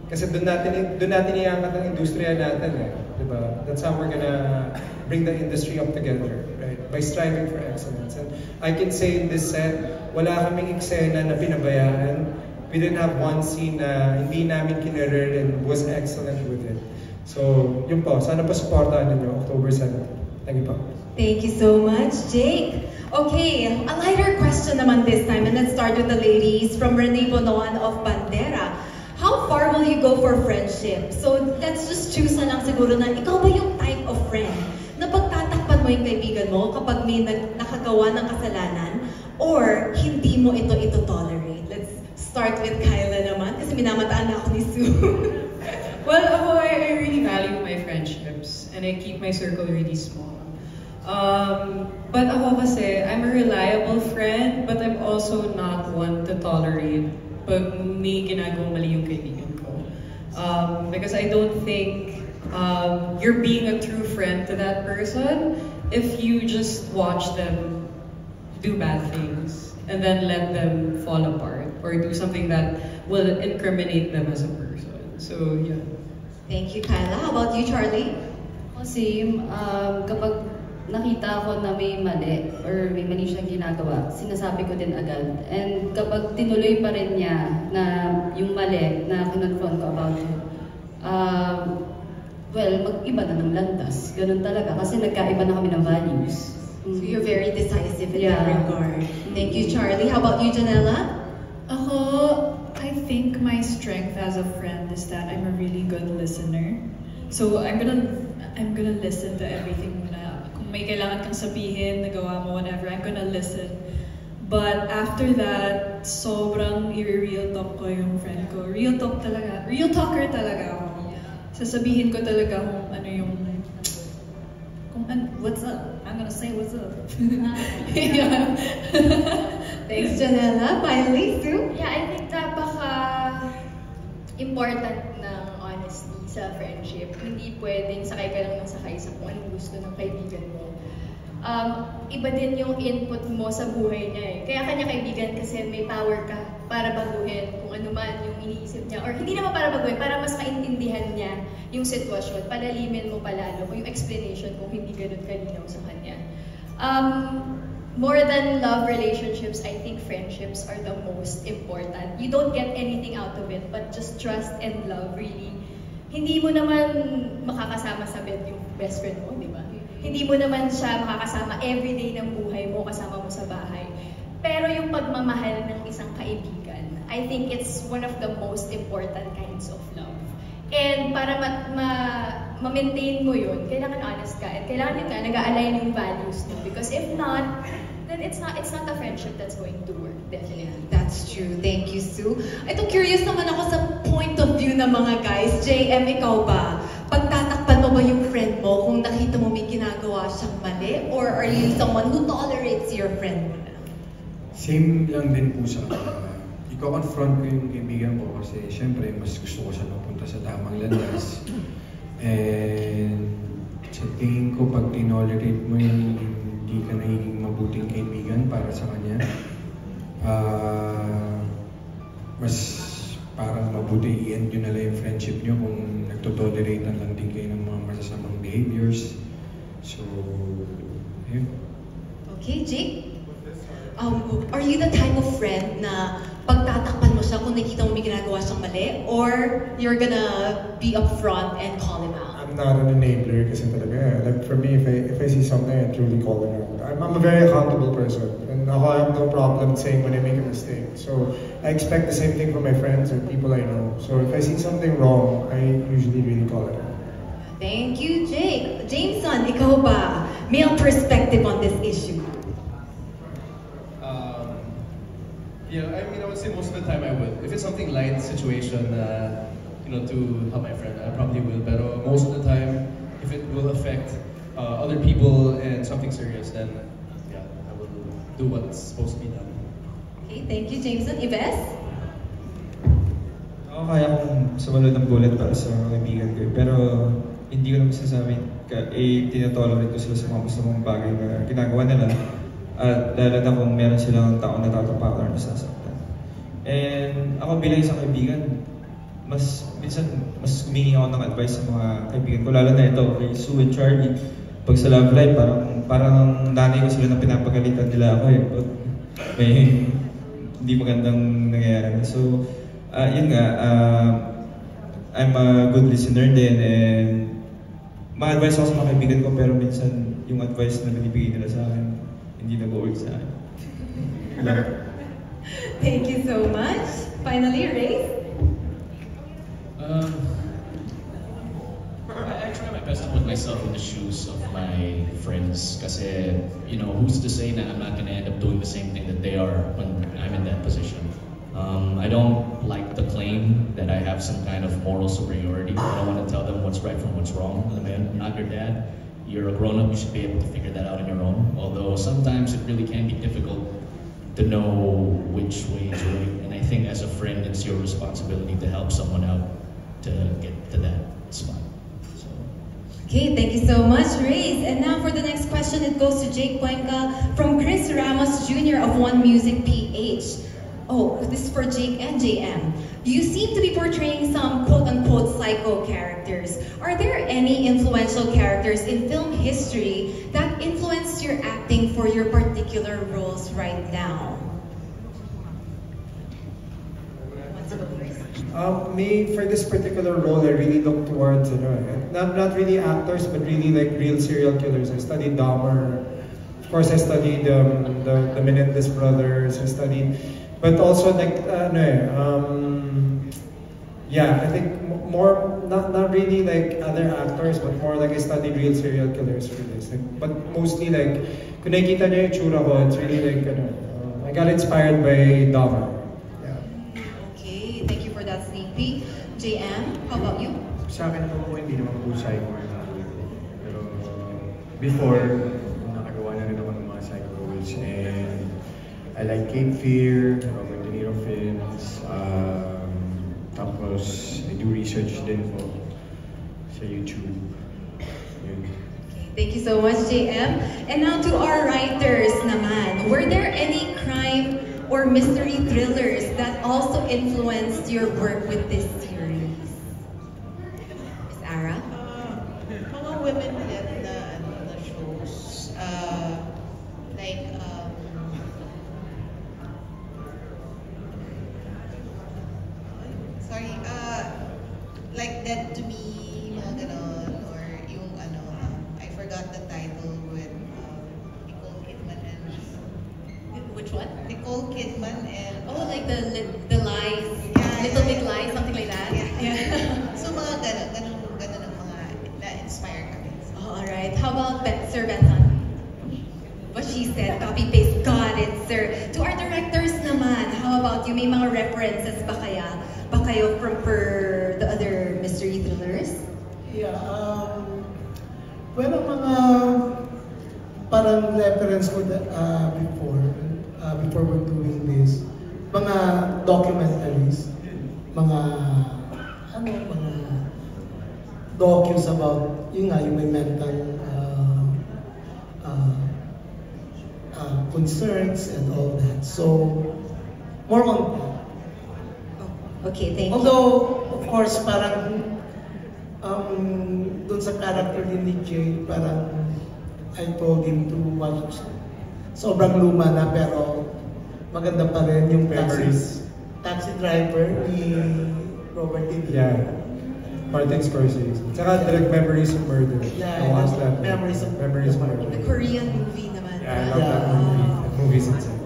Kasi doon natin iangat ang industriya natin eh. Diba? That's how we're gonna bring the industry up together, right? By striving for excellence. And I can say in this set, wala kaming eksena na pinabayaan. We didn't have one scene na hindi namin kinirir and was excellent with it. So, yun po. Sana pa supportahan ninyo October 7. Thank you po. Thank you so much, Jake. Okay, a lighter question naman this time, and let's start with the ladies from Rene Bonoan of Bandera. How far will you go for friendship? So let's just choose na lang siguro na ikaw ba yung type of friend na pagtatakpan mo yung kaibigan mo kapag may nakagawa ng kasalanan or hindi mo ito tolerate? Let's start with Kyla naman kasi minamataan na ako ni Sue. Well, ako, I really value my friendships and I keep my circle really small. But ako kasi, I'm a reliable friend, but I'm also not one to tolerate pag may ginagawang mali yung kaibigan ko. Because I don't think you're being a true friend to that person if you just watch them do bad things and then let them fall apart or do something that will incriminate them as a person. So, yeah. Thank you, Kyla. How about you, Charlie? Same. Kapag nakita ko na may mali or may mali siyang ginagawa, sinasabi ko din agad. And kapag tinuloy pa rin niya na yung mali na kinonfront ko about it, well, mag-iba na ng landas. Ganun talaga kasi nagkaiba na kami ng values. So you're very decisive in that regard. Thank you, Charlie. How about you, Janella? Ako, I think my strength as a friend is that I'm a really good listener. So I'm gonna listen to everything na kung may kailangan kang sabihin, nagawa mo, whatever, I'm gonna listen. But after that, sobrang i-real talk ko yung friend ko. Real talk talaga. Real talker talaga ako. Sasabihin ko talaga kung ano yung what's up. I'm gonna say what's up. Yeah. Thanks, Janella. Finally, Sue? Yeah, I think important ng honesty sa friendship. Hindi pwedeng sakay ka lang ng sakay sa kung anong gusto ng kaibigan mo. Iba din yung input mo sa buhay niya eh. Kaya kanya kaibigan kasi may power ka para baguhin kung ano man yung iniisip niya. Or hindi naman para baguhin, para mas maintindihan niya yung sitwasyon. Palalimin mo palalo kung yung explanation kung hindi ganun kalinaw sa kanya. More than love relationships, I think friendships are the most important. You don't get anything out of it, but just trust and love really. Hindi mo naman makakasama sa bed yung best friend mo, di ba? Hindi mo naman siya makakasama everyday ng buhay mo, kasama mo sa bahay. Pero yung pagmamahal ng isang kaibigan, I think it's one of the most important kinds of love. And para ma-maintain mo yun, kailangan honest ka. At kailangan yun ka, nag-a-align yung values mo. Because if not, then it's not a friendship that's going to work, definitely. That's true. Thank you, Sue. Ito, curious naman ako sa point of view ng mga guys. JM, ikaw ba? Pagtatakpan mo ba yung friend mo kung nakita mo may ginagawa siyang mali? Or are you someone who tolerates your friend? Same lang din po sa i-confront ko yung kaibigan ko kasi syempre mas gusto ko siya mapunta sa tamang landas. And sa tingin ko pag tinolerate mo yung hindi ka nagiging mabuting kaibigan para sa kanya, mas parang mabuti i-end nyo na lang yung friendship nyo kung nagtotolerate na lang din kayo ng mga masasamang behaviors. So, yun. Okay, Jake? Are you the type of friend na pagtatakpan mo siya kung nakita mo may ginagawa siyang mali? Or you're gonna be upfront and call him out? I'm not an enabler kasi talaga. Like for me, if I see something, I truly call him out. I'm a very accountable person. And ako, I have no problem saying when I make a mistake. So I expect the same thing from my friends and people I know. So if I see something wrong, I usually really call it out. Thank you, Jake. Jameson, ikaw ba? Male perspective on this issue. Yeah, I mean, I would say most of the time I would. If it's something light situation, to help my friend, I probably will. But most of the time, if it will affect other people and something serious, then yeah, I will do what's supposed to be done. Okay, thank you, Jameson. Ives? Ako kaya kong sumalod ng bullet para sa mga kaibigan ko. Pero hindi ko naman sasabihin, tinatolerate ko sila sa mga masamang bagay na ginagawa nila. At lalo na kung meron silang taong natatapakan or nasasaktan. And ako bilang isang kaibigan, minsan mas humingi ako ng advice sa mga kaibigan ko. Lalo na ito, kay Sue and Charlie. Pag sa love life, parang nanay ko sila na pinapagalitan nila ako eh. Pag may hindi magandang nangyayari. So, yun nga, I'm a good listener din and ma-advise ako sa mga kaibigan ko pero minsan yung advice na binibigay nila sa akin, hindi nag-work sa akin. Thank you so much. Finally, Ray? I try my best to put myself in the shoes of my friends. Kasi, you know, who's to say that I'm not gonna end up doing the same thing that they are when I'm in that position. I don't like the claim that I have some kind of moral superiority. I don't want to tell them what's right from what's wrong. I'm not your dad. You're a grown-up, you should be able to figure that out on your own. Although sometimes it really can be difficult to know which way is right. And I think as a friend, it's your responsibility to help someone out to get to that spot. So. Okay, thank you so much, Reyes. And now for the next question, it goes to Jake Cuenca from Chris Ramos Jr. of One Music PH. Oh, this is for Jake and JM. You seem to be portraying some quote-unquote psycho characters. Are there any influential characters in film history that influenced your acting for your particular roles right now? Me, for this particular role, I really look towards, not really actors, but really like real serial killers. I studied Dahmer. Of course, I studied the Menendez brothers. I studied, but also like, yeah, I think more, not really like other actors, but more like I studied real serial killers for this. Like, but mostly like, kung nakikita niyo yung itsura ko, it's really like, I got inspired by Dahmer. That sneak peek. JM, how about you? Sa akin po, hindi naman po psycho. Pero before, nakagawa na rin ako ng mga psycho roles. And I like Cape Fear, Robert De Niro films. Tapos, I do research din po sa YouTube. Yun. Thank you so much, JM. And now to our writers naman. Were there any crime or mystery thrillers that also influenced your work with this series? Miss Ara? Mga women-led na shows, like, like Dead to Me, mga ganon, or yung I forgot the title with Nicole Kidman and which one? Nicole Kidman and like the lies, Little Big Lies, something like that. Yeah. So mga ganon ang mga na-inspire kami. Oh, all right. How about Sir Benson? What she said, copy paste. Got it, sir. To our directors naman, how about you? May mga references ba kayo from the other mystery thrillers? Yeah. Well, ang mga parang reference ko before we're doing this, mga documentaries, mga docus about yung may mental concerns and all that. So more on that. Okay, thank you. Although, of course, parang dun sa character ni Jay, parang I told him to watch. Sobrang luma na pero maganda pa rin yung taxi driver ni Robert De Niro. Yeah. Martin Scorsese. Tsaka direct Memories of Murder. Yeah, I watched that. Memories of Murder. The Korean movie naman. Yeah, I love that movie. That movie's insane.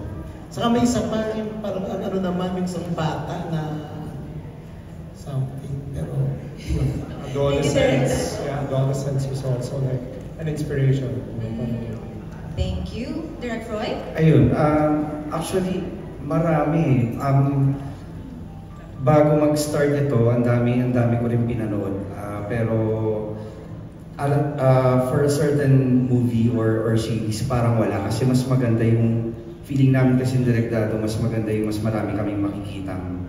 Saka may isa pa yung parang naman yung isang bata na something, pero Adolescence. Yeah, Adolescence was also like an inspiration. Thank you. Direct Roy? Ayun, actually, marami. Bago mag-start ito, ang dami ko rin pinanood. Pero for a certain movie or series, parang wala. Kasi mas maganda yung feeling namin kasi direktado, mas maganda yung mas marami kaming makikitang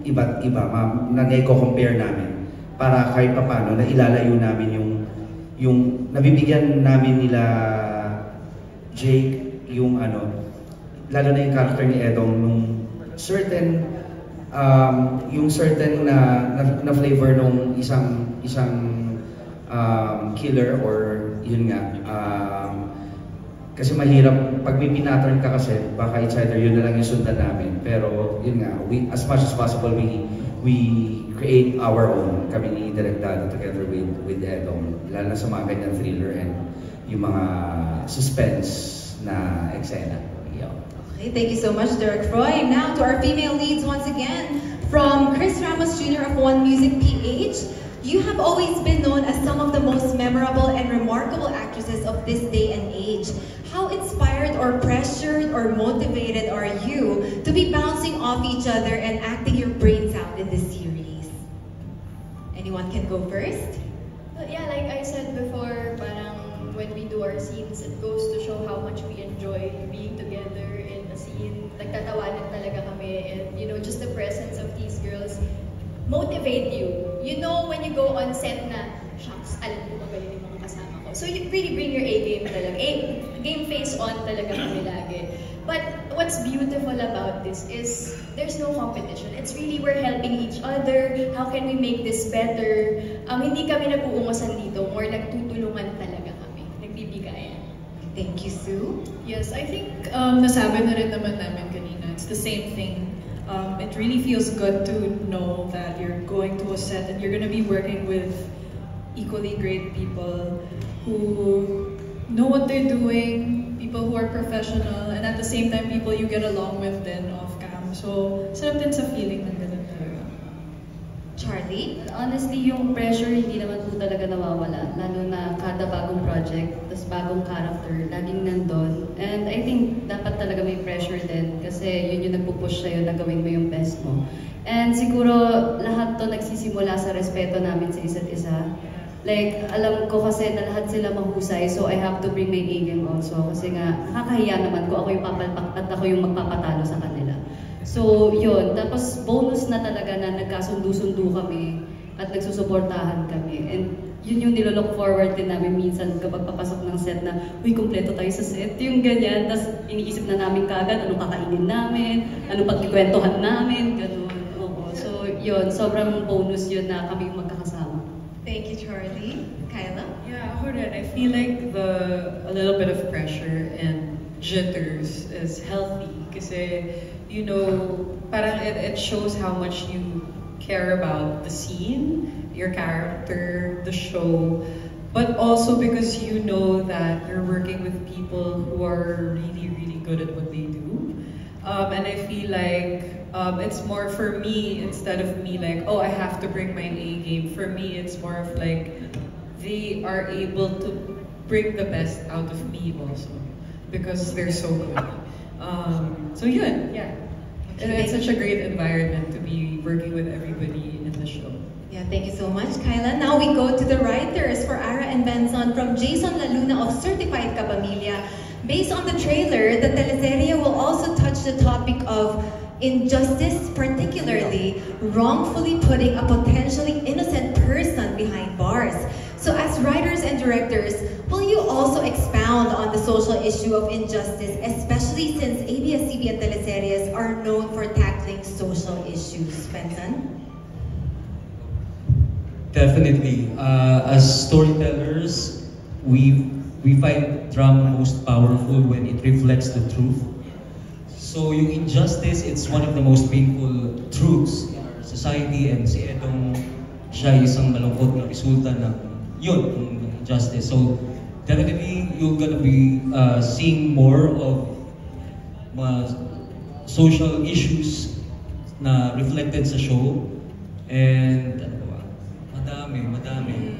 iba't iba, na neko-compare namin. Para kahit papano, na ilalayo namin yung nabibigyan namin nila Jake, yung lalo na yung character ni Edong, nung certain na flavor nung isang killer or yun nga. Kasi mahirap, pag may pinattern ka kasi, baka it's either yun na lang yung sundan namin. Pero yun nga, as much as possible, we create our own. Kami ni Direk Dado together with Edong. Lalo na sa mga ganyan thriller and yung mga suspense na eksena. Okay, thank you so much, Direk Roy. Now to our female leads once again. From Chris Ramos Jr. of One Music PH, You have always been known as some of the most memorable and remarkable actresses of this day and age. How inspired or pressured or motivated are you to be bouncing off each other and acting your brains out in this series? Anyone can go first? Well, yeah, like I said before, parang when we do our scenes, it goes to show how much we enjoy being together in a scene. Nagtatawanan talaga kami, and you know, just the presence of these girls motivate you. You know when you go on set na, shucks, alam mo magaling yung mga kasama ko. So you really bring your A-game talaga. Game face on talaga kami lagi. But what's beautiful about this is there's no competition. It's really we're helping each other. How can we make this better? Hindi kami nag-uungosan dito. More nagtutulungan talaga kami. Nagbibigayan. Thank you, Sue. Yes, I think nasabi na rin naman namin kanina. It's the same thing. It really feels good to know that you're going to a set and you're going to be working with equally great people who know what they're doing, people who are professional, and at the same time, people you get along with then off-cam. So, sarap din sa feeling ng ganun talaga. Charlie? Honestly, yung pressure hindi naman po talaga nawawala. Lalo na kada bagong project, tas bagong character, laging nandun. And I think dapat talaga may pressure din kasi yun yung nagpupush sa'yo na gawin mo yung best mo. And siguro lahat to nagsisimula sa respeto namin sa isa't isa. Like, alam ko kasi na lahat sila mahusay, so I have to bring my A-game also. Kasi nga, nakakahiya naman ko ako yung papalpak at ako yung magpapatalo sa kanila. So, yun. Tapos, bonus na talaga na nagkasundo-sundo kami at nagsusuportahan kami. And yun yung nilolook forward din namin minsan kapag papasok ng set na, uy, kumpleto tayo sa set. Yung ganyan. Tapos, iniisip na namin kagad anong kakainin namin, anong pagkikwentuhan namin, gano'n. Oo. So, yun. Sobrang bonus yun na kami yung magkakasama. Thank you, Charlie. Kyla? Yeah, ako rin. I feel like a little bit of pressure and jitters is healthy kasi, you know, parang it shows how much you care about the scene, your character, the show, but also because you know that you're working with people who are really, really good at what they do. And I feel like it's more for me, instead of me like, oh, I have to bring my A game. For me, it's more of like, they are able to bring the best out of me also. Because they're so good. So yun, yeah. And it's such a great environment to be working with everybody in the show. Yeah, thank you so much, Kyla. Now we go to the writers for Ara and Benson from Jason Laluna of Certified Kapamilya. Based on the trailer, the teleserye will also touch the topic of injustice, particularly wrongfully putting a potentially innocent person behind bars. So as writers and directors, will you also expound on the social issue of injustice, especially since ABS-CBN teleseries are known for tackling social issues? Benson? Definitely. As storytellers, we find drama most powerful when it reflects the truth. So yung injustice, it's one of the most painful truths in our society, and si Edong, siya isang malungkot na resulta ng yun, injustice. So definitely you're gonna be seeing more of social issues na reflected sa show, and madami.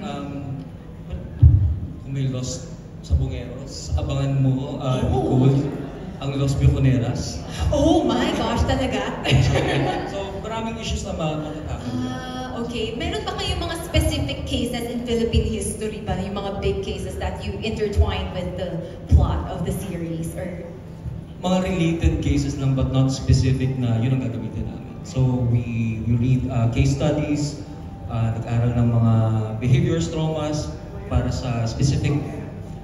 Kung may Lost sa Bungeros, abangan mo, Nicole, ang Los Buconeras. Oh my gosh, talaga? So maraming issues na matatakot. Okay. Meron ba kayong mga specific cases in Philippine history ba? Yung mga big cases that you intertwine with the plot of the series? Or Mga related cases lang but not specific na yun ang gagamitin namin. So we read case studies, nag-aral ng mga behaviors, traumas para sa specific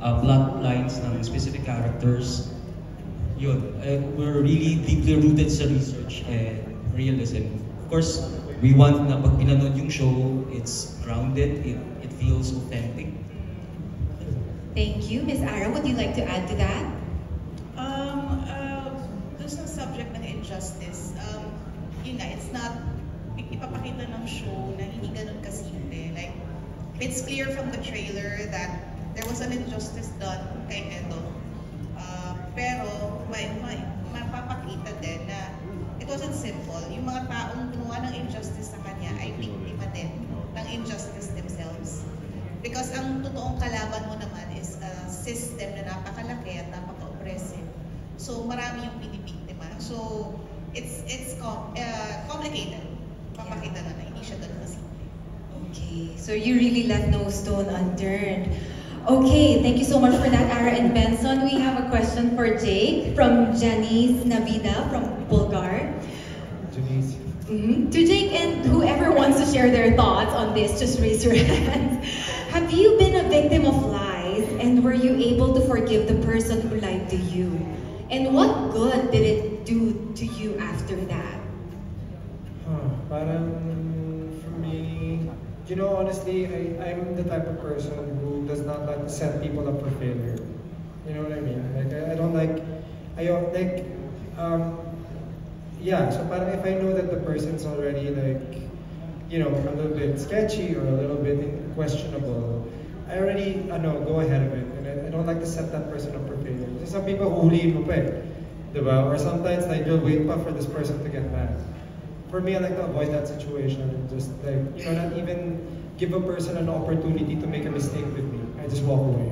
plot lines ng specific characters. Yun. We're really deeply rooted sa research and realism. Of course, we want na pag pinanood yung show, it's grounded, it feels authentic. Thank you. Ms. Ara, would you like to add to that? Dun sa subject ng injustice, yun nga, it's not, ipapakita ng show na hindi ganun kasimple. Like, it's clear from the trailer that there was an injustice done kay Edo. Pero, mapapakita din na it wasn't simple. Yung mga taong gumawa ng injustice sa kanya ay biktima din ng ng injustice themselves. Because ang totoong kalaban mo naman is a system na napakalaki at napaka-oppressive. So marami yung binibiktima. So it's complicated. Papakita na hindi siya ganun kasimple. Okay, so you really left no stone unturned. Okay, thank you so much for that, Ara and Benson. We have a question for Jake from Janice Navida from Bulgar. Janice. To Jake and whoever wants to share their thoughts on this, just raise your hands. Have you been a victim of lies and were you able to forgive the person who lied to you? And what good did it do to you after that? Parang for me, you know, honestly, I'm the type of person who does not like to set people up for failure. You know what I mean? Like, I don't like, yeah, so parang if I know that the person's already like, you know, a little bit sketchy or a little bit questionable, I already, go ahead of it. And I don't like to set that person up for failure. Kasi some people huhulihin mo pa eh. Diba? Or sometimes like, you'll wait pa for this person to get mad. For me, I like to avoid that situation and just like, you know, not even give a person an opportunity to make a mistake with me. I just walk away.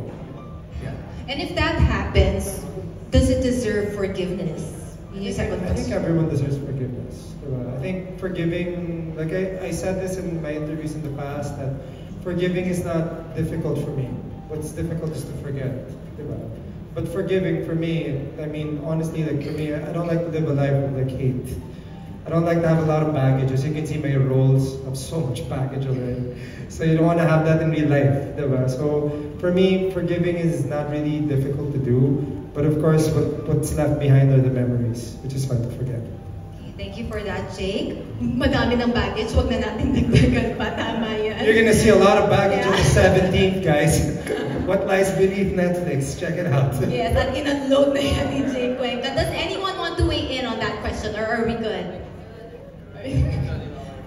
Yeah. And if that happens, does it deserve forgiveness? I think everyone deserves forgiveness. I think forgiving, like I said this in my interviews in the past, that forgiving is not difficult for me. What's difficult is to forget. But forgiving for me, I mean, honestly, like for me, I don't like to live a life of like hate. I don't like to have a lot of baggage. As you can see, my roles have so much baggage already. So you don't want to have that in real life. So for me, forgiving is not really difficult to do. But of course, what's left behind are the memories, which is hard to forget. Okay, thank you for that, Jake. Madami ng baggage, wag na natin dagdagan pa. Tama yan. You're gonna see a lot of baggage on the 17th, guys. What Lies Beneath Netflix? Check it out. Yes, at in-upload na yan ni Jake Cuenca. Does anyone want to weigh in on that question, or are we good?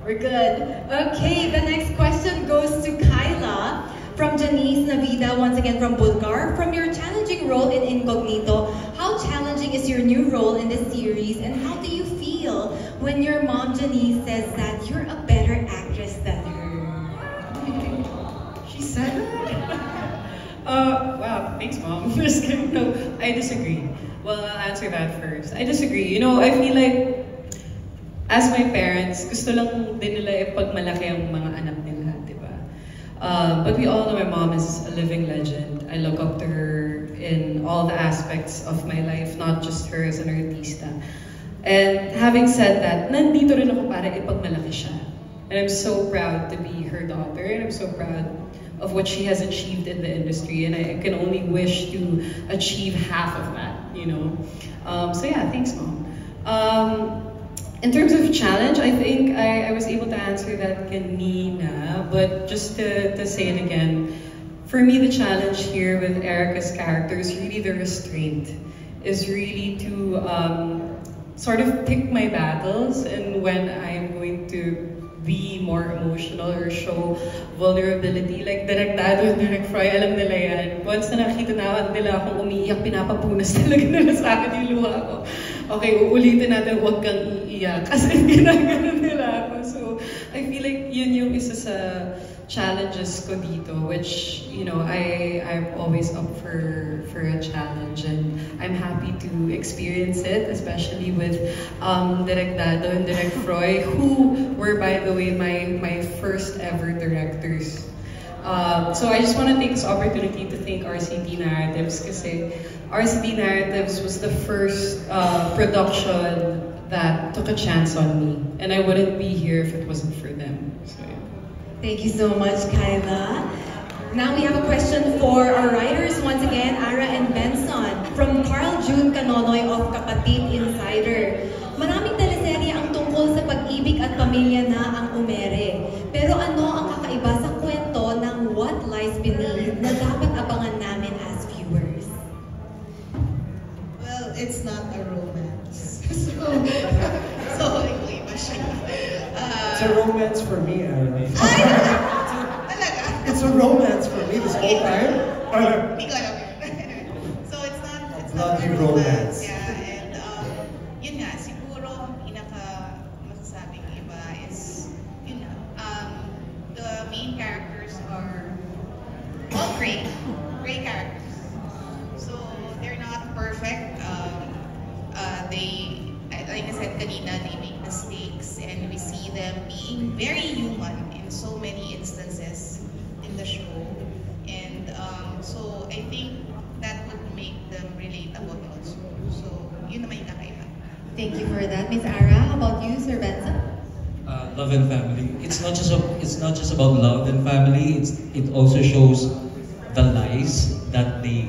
We're good. Okay, the next question goes to Kyla from Janice Navida, once again from Bulgar. From your challenging role in Incognito, how challenging is your new role in this series, and how do you feel when your mom Janice says that you're a better actress than her? She said that? Wow, thanks mom. Just kidding. No, I disagree. Well, I'll answer that first. I disagree. You know, I feel like as my parents, gusto lang din nila ipagmalaki ang mga anak nila, di ba? But we all know my mom is a living legend. I look up to her in all the aspects of my life, not just her as an artista. And having said that, nandito rin ako para ipagmalaki siya. And I'm so proud to be her daughter, and I'm so proud of what she has achieved in the industry, and I can only wish to achieve half of that, you know? So yeah, thanks mom. In terms of challenge, I think I was able to answer that kanina, but just to say it again, for me the challenge here with Erica's character is really the restraint, is really to sort of pick my battles and when I'm going to be more emotional or show vulnerability. Like Direktado and Direk Froy, alam nila yan. Once na nakita na nila akong umiiyak, pinapapunas talaga nila sa akin yung luha ko. Okay, uulitin natin, huwag kang iiyak. Kasi ginaganon nila ako. So, I feel like yun yung isa sa challenges ko dito, which, you know, I'm always up for a challenge, and I'm happy to experience it, especially with Direk Dado and Direk Froy, who were, by the way, my first ever directors. So I just want to take this opportunity to thank RCT Narratives, kasi RCT Narratives was the first production that took a chance on me, and I wouldn't be here if it wasn't for them. So, yeah. Thank you so much, Kyla. Now we have a question for our writers, once again, Ara and Benson, from Carl June Canonoy of Kapatid Insider. Maraming teleserye ang tungkol sa pag-ibig at pamilya na ang umere. Pero ano ang kakaiba sa kwento ng What Lies Beneath na dapat abangan namin as viewers? Well, it's not a romance. so iba siya. It's a romance for me, Ara. It's a romance for me this whole time. Hindi ko alam yun. So it's not a romance. Yeah, and yun nga, siguro pinaka masasabing iba is, yun nga, the main being very human in so many instances in the show. And so I think that would make them relatable also. So yun naman yung kakaiba. Thank you for that. Miss Ara, how about you, Sir Benson? Love and family. It's not just about love and family. It also shows the lies that we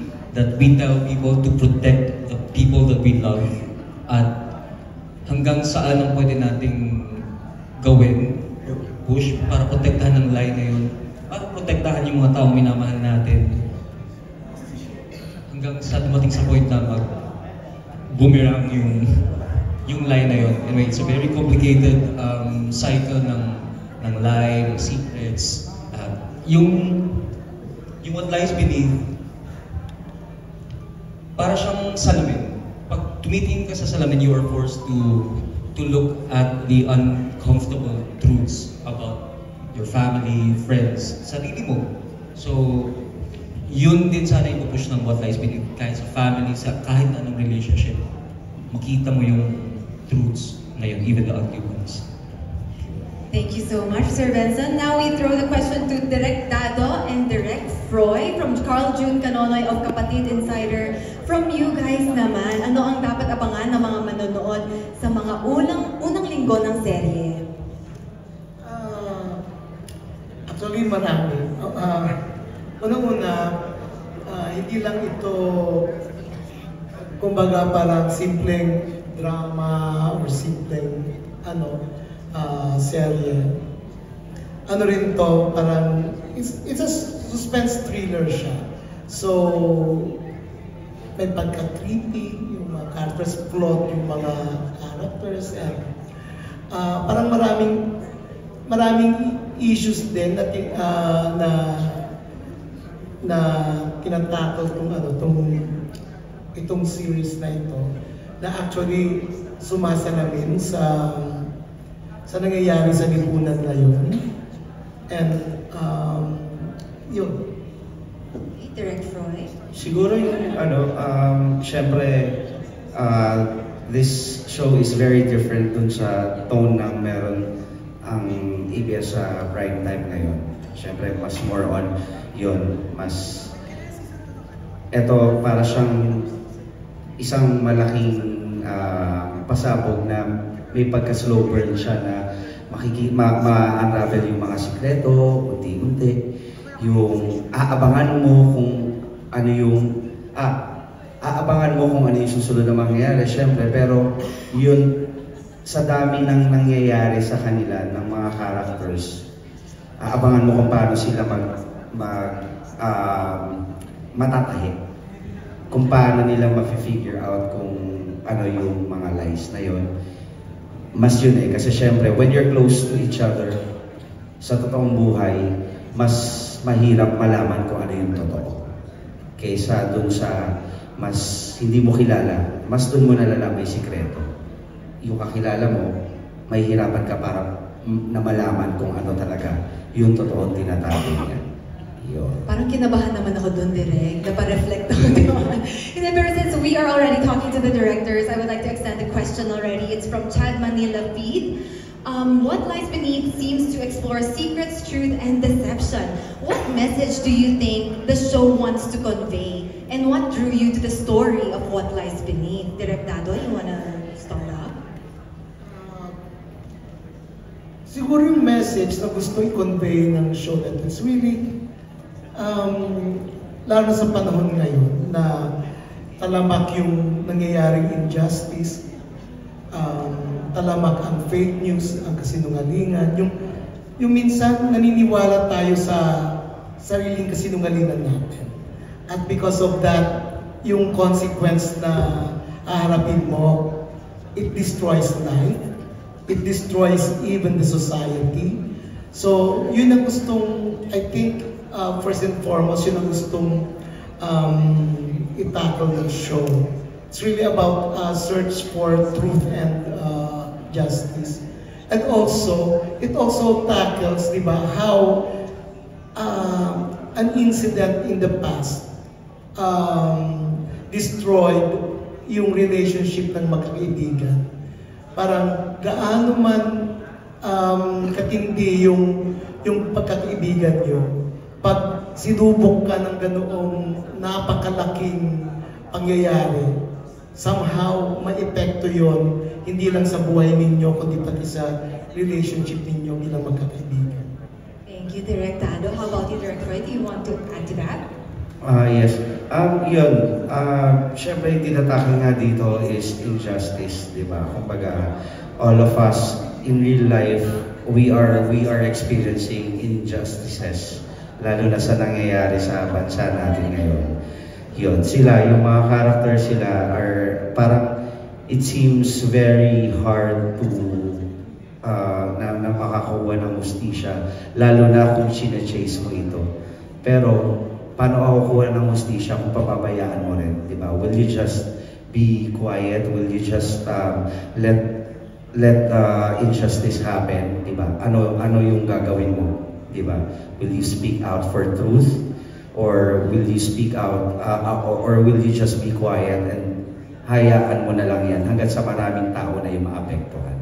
tell people to protect the people that we love. At hanggang saan ang pwede nating gawin, push para protektahan ng lie na yun, para protektahan yung mga taong minamahal natin. Hanggang sa dumating sa point na boomerang yung lie na yun. Anyway, it's a very complicated cycle ng lie, ng secrets. Yung what lies beneath, para siyang salamin. Pag tumitingin ka sa salamin, you are forced to look at the uncomfortable truths about your family, friends, sarili mo. So, yun din sana yung push ng what lies beneath, kahit sa family, sa kahit anong relationship. Makita mo yung truths na yun, even the ugly ones. Thank you so much, Sir Benson. Now we throw the question to Direk Dado and Direk Froy from Carl June Canonoy of Kapatid Insider. From you guys naman, ano ang dapat abangan ng mga manonood sa mga unang linggo ng serye? Actually, marami. Unang-una, hindi lang ito kumbaga parang simpleng drama or simpleng serye. Ano rin to, parang it's a suspense thriller siya. So may pagka-creepy yung mga characters, plot yung mga characters, and parang maraming issues din na tinatakol itong series na ito, na actually sumasalamin sa nangyayari sa lipunan ngayon. And yun. Direct Froy? Siguro yung syempre this show is very different dun sa tone na meron ang ABS sa prime time ngayon. Syempre mas more on yun, mas eto para siyang isang malaking pasabog na may pagka-slow burn siya na ma-unravel yung mga sikreto, unti-unti. Yung aabangan mo kung ano yung susunod na mangyayari, syempre. Pero yun, sa dami ng nangyayari sa kanila, ng mga characters, aabangan mo kung paano sila matatahi. Kung paano nila ma-figure out kung ano yung mga lies na yun. Mas yun kasi syempre, when you're close to each other, sa totoong buhay, mas mahirap malaman kung ano yung totoo. Kaysa dun sa mas hindi mo kilala, mas dun mo nalalaman may sikreto. Yung kakilala mo, may hirapan ka para na malaman kung ano talaga yung totoong tinatago niya. Yun. Parang kinabahan naman ako dun, Direk. Napa-reflect ako doon. Pero since we are already talking to the directors, I would like to extend the question already. It's from Chad Manila Feed. What Lies Beneath seems to explore secrets, truth, and deception. What message do you think the show wants to convey? And what drew you to the story of What Lies Beneath? Direk Dado, you wanna start off? Siguro yung message na gusto i-convey ng show that is really lalo sa panahon ngayon na talamak yung nangyayaring injustice, talamak ang fake news, ang kasinungalingan, yung minsan naniniwala tayo sa sariling kasinungalingan natin. At because of that, yung consequence na haharapin mo, it destroys life, it destroys even the society. So yun ang gustong, I think, first and foremost, yun ang gustong i-tackle ng show. It's really about search for truth and justice. And also, it also tackles, di ba, how an incident in the past destroyed yung relationship ng magkakaibigan. Parang gaano man katindi yung pagkakaibigan nyo. Pag sinubok ka ng ganoong napakalaking pangyayari, somehow maepekto yon hindi lang sa buhay ninyo, kundi pati sa relationship ninyo bilang magkakaibigan. Thank you, Direk Tado. How about you, Direk Roy? Do you want to add to that? Yes. Yun. Siyempre, yung tinatake nga dito is injustice, di ba? Kumbaga, all of us in real life, we are experiencing injustices, lalo na sa nangyayari sa bansa natin ngayon. Yun. Sila, yung mga characters sila are parang it seems very hard to na makakuha ng hustisya, lalo na kung sina-chase mo ito. Pero, paano ako kuha ng hustisya kung papabayaan mo rin, di ba? Will you just be quiet? Will you just let injustice happen, di ba? Ano yung gagawin mo, di ba? Will you speak out for truth? Or will you speak out, or will you just be quiet and hayaan mo na lang yan hanggang sa maraming tao na yung maapektuhan?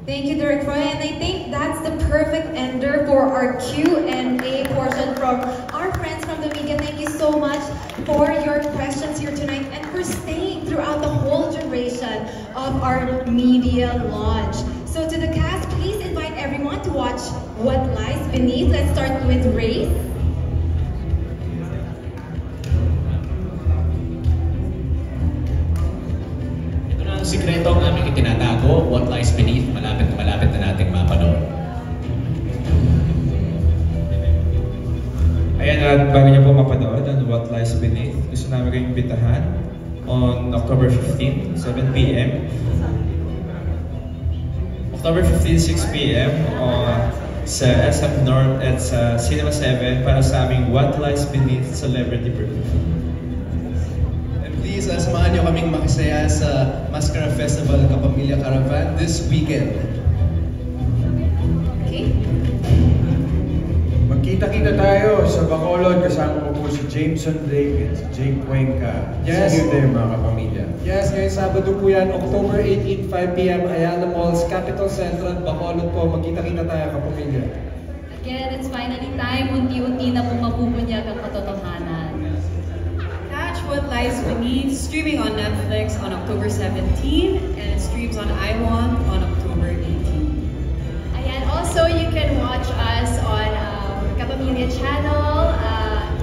Thank you, Direk Roy, and I think that's the perfect ender for our Q&A portion from our friends from the media. Thank you so much for your questions here tonight and for staying throughout the whole duration of our media launch. So to the cast, please invite everyone to watch What Lies Beneath. Let's start with Race. Sikreto ang aming itinatago, What Lies Beneath, malapit na nating mapanood. Ayan, at bago niyo po mapanood ang What Lies Beneath, gusto namin kayong imbitahan on October 15, 7 p.m. October 15, 6 p.m. Sa SM North at sa Cinema 7 para sa aming What Lies Beneath Celebrity Preview. Please, samahan niyo kaming makisaya sa Mascara Festival Kapamilya Caravan this weekend. Okay. Magkita-kita tayo sa Bacolod, kasama ko po si Jameson Blake at si Jake Cuenca. Yes. See you there, mga kapamilya. Yes, ngayong Sabado po yan, October 18, 5 p.m. Ayala Malls, Capital Central, Bacolod po. Magkita-kita tayo, kapamilya. Again, it's finally time. Unti-unti na po mapupunyag ang katotohanan. Catch What Lies Beneath, streaming on Netflix on October 17 and it streams on iWant on October 18. Ayan, also you can watch us on Kapamilya Channel,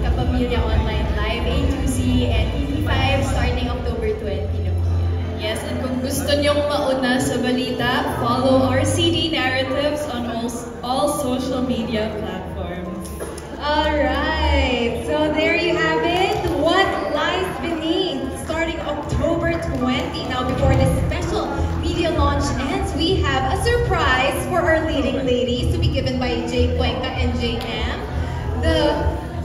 Kapamilya Online Live, A2C, and TV5 starting October 20. Yes, and kung gusto nyong mauna sa balita, follow RCD Narratives on all social media platforms. Alright, so there you have it. What Lies Beneath, starting October 20. Now, before this special media launch ends, we have a surprise for our leading ladies to be given by Jake Cuenca and JM. The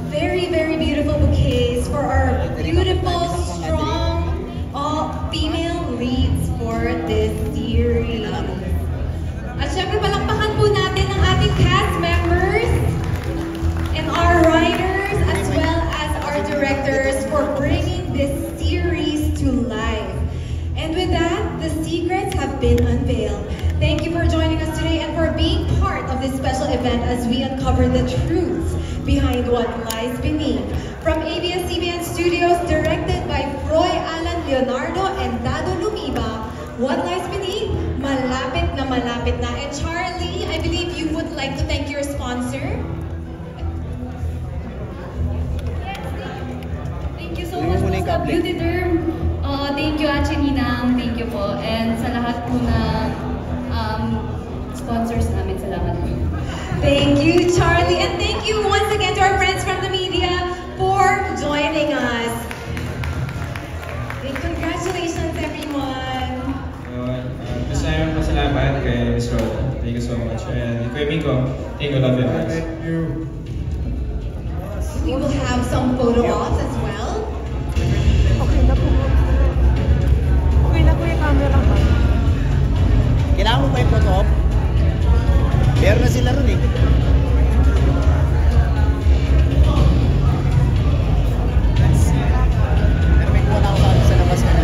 very, very beautiful bouquets for our beautiful, strong, all-female leads for this series. At syempre, palakpakan po natin ang ating cast members and our writers as well as our directors for bringing this series to life. And with that, the secrets have been unveiled. Thank you for joining us today and for being part of this special event as we uncover the truths behind What Lies Beneath. From ABS-CBN Studios, directed by Froy Alan Leonardo and Dado Lumiba, What Lies Beneath, malapit na malapit na. And Charlie, I believe you would like to thank your sponsor. Thank you so much po sa beauty derm. Thank you, Ate Ninang. Thank you po. And sa lahat po na sponsors namin, salamat po. Thank you, Charlie. And thank you once again to our friends from the media for joining us. And congratulations, everyone. Gusto namin pasalamat kay Ms. Roda. Thank you so much. And kay Miko, thank you, love you guys. Thank you. We will have some photo ops as well. Okay na po. Okay na po yung camera ka. Kailangan mo pa yung photo op? Meron na sila ron eh. Pero may kuha na ako sa labas ka na.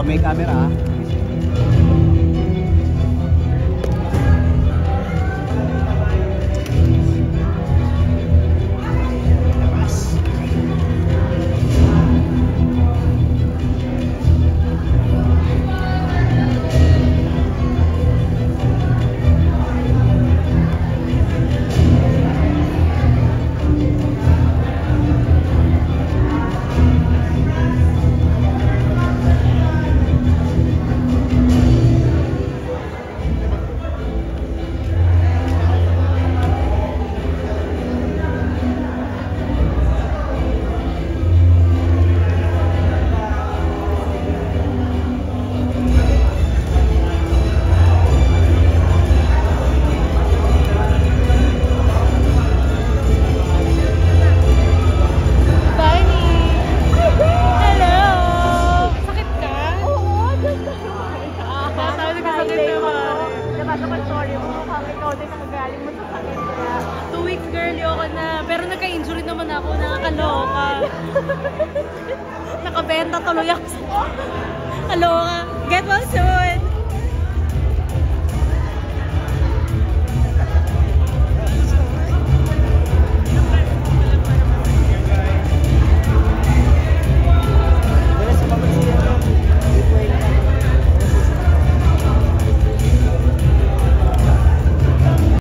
may camera. Nakabenta tuloy ako. Aloha. Get well soon!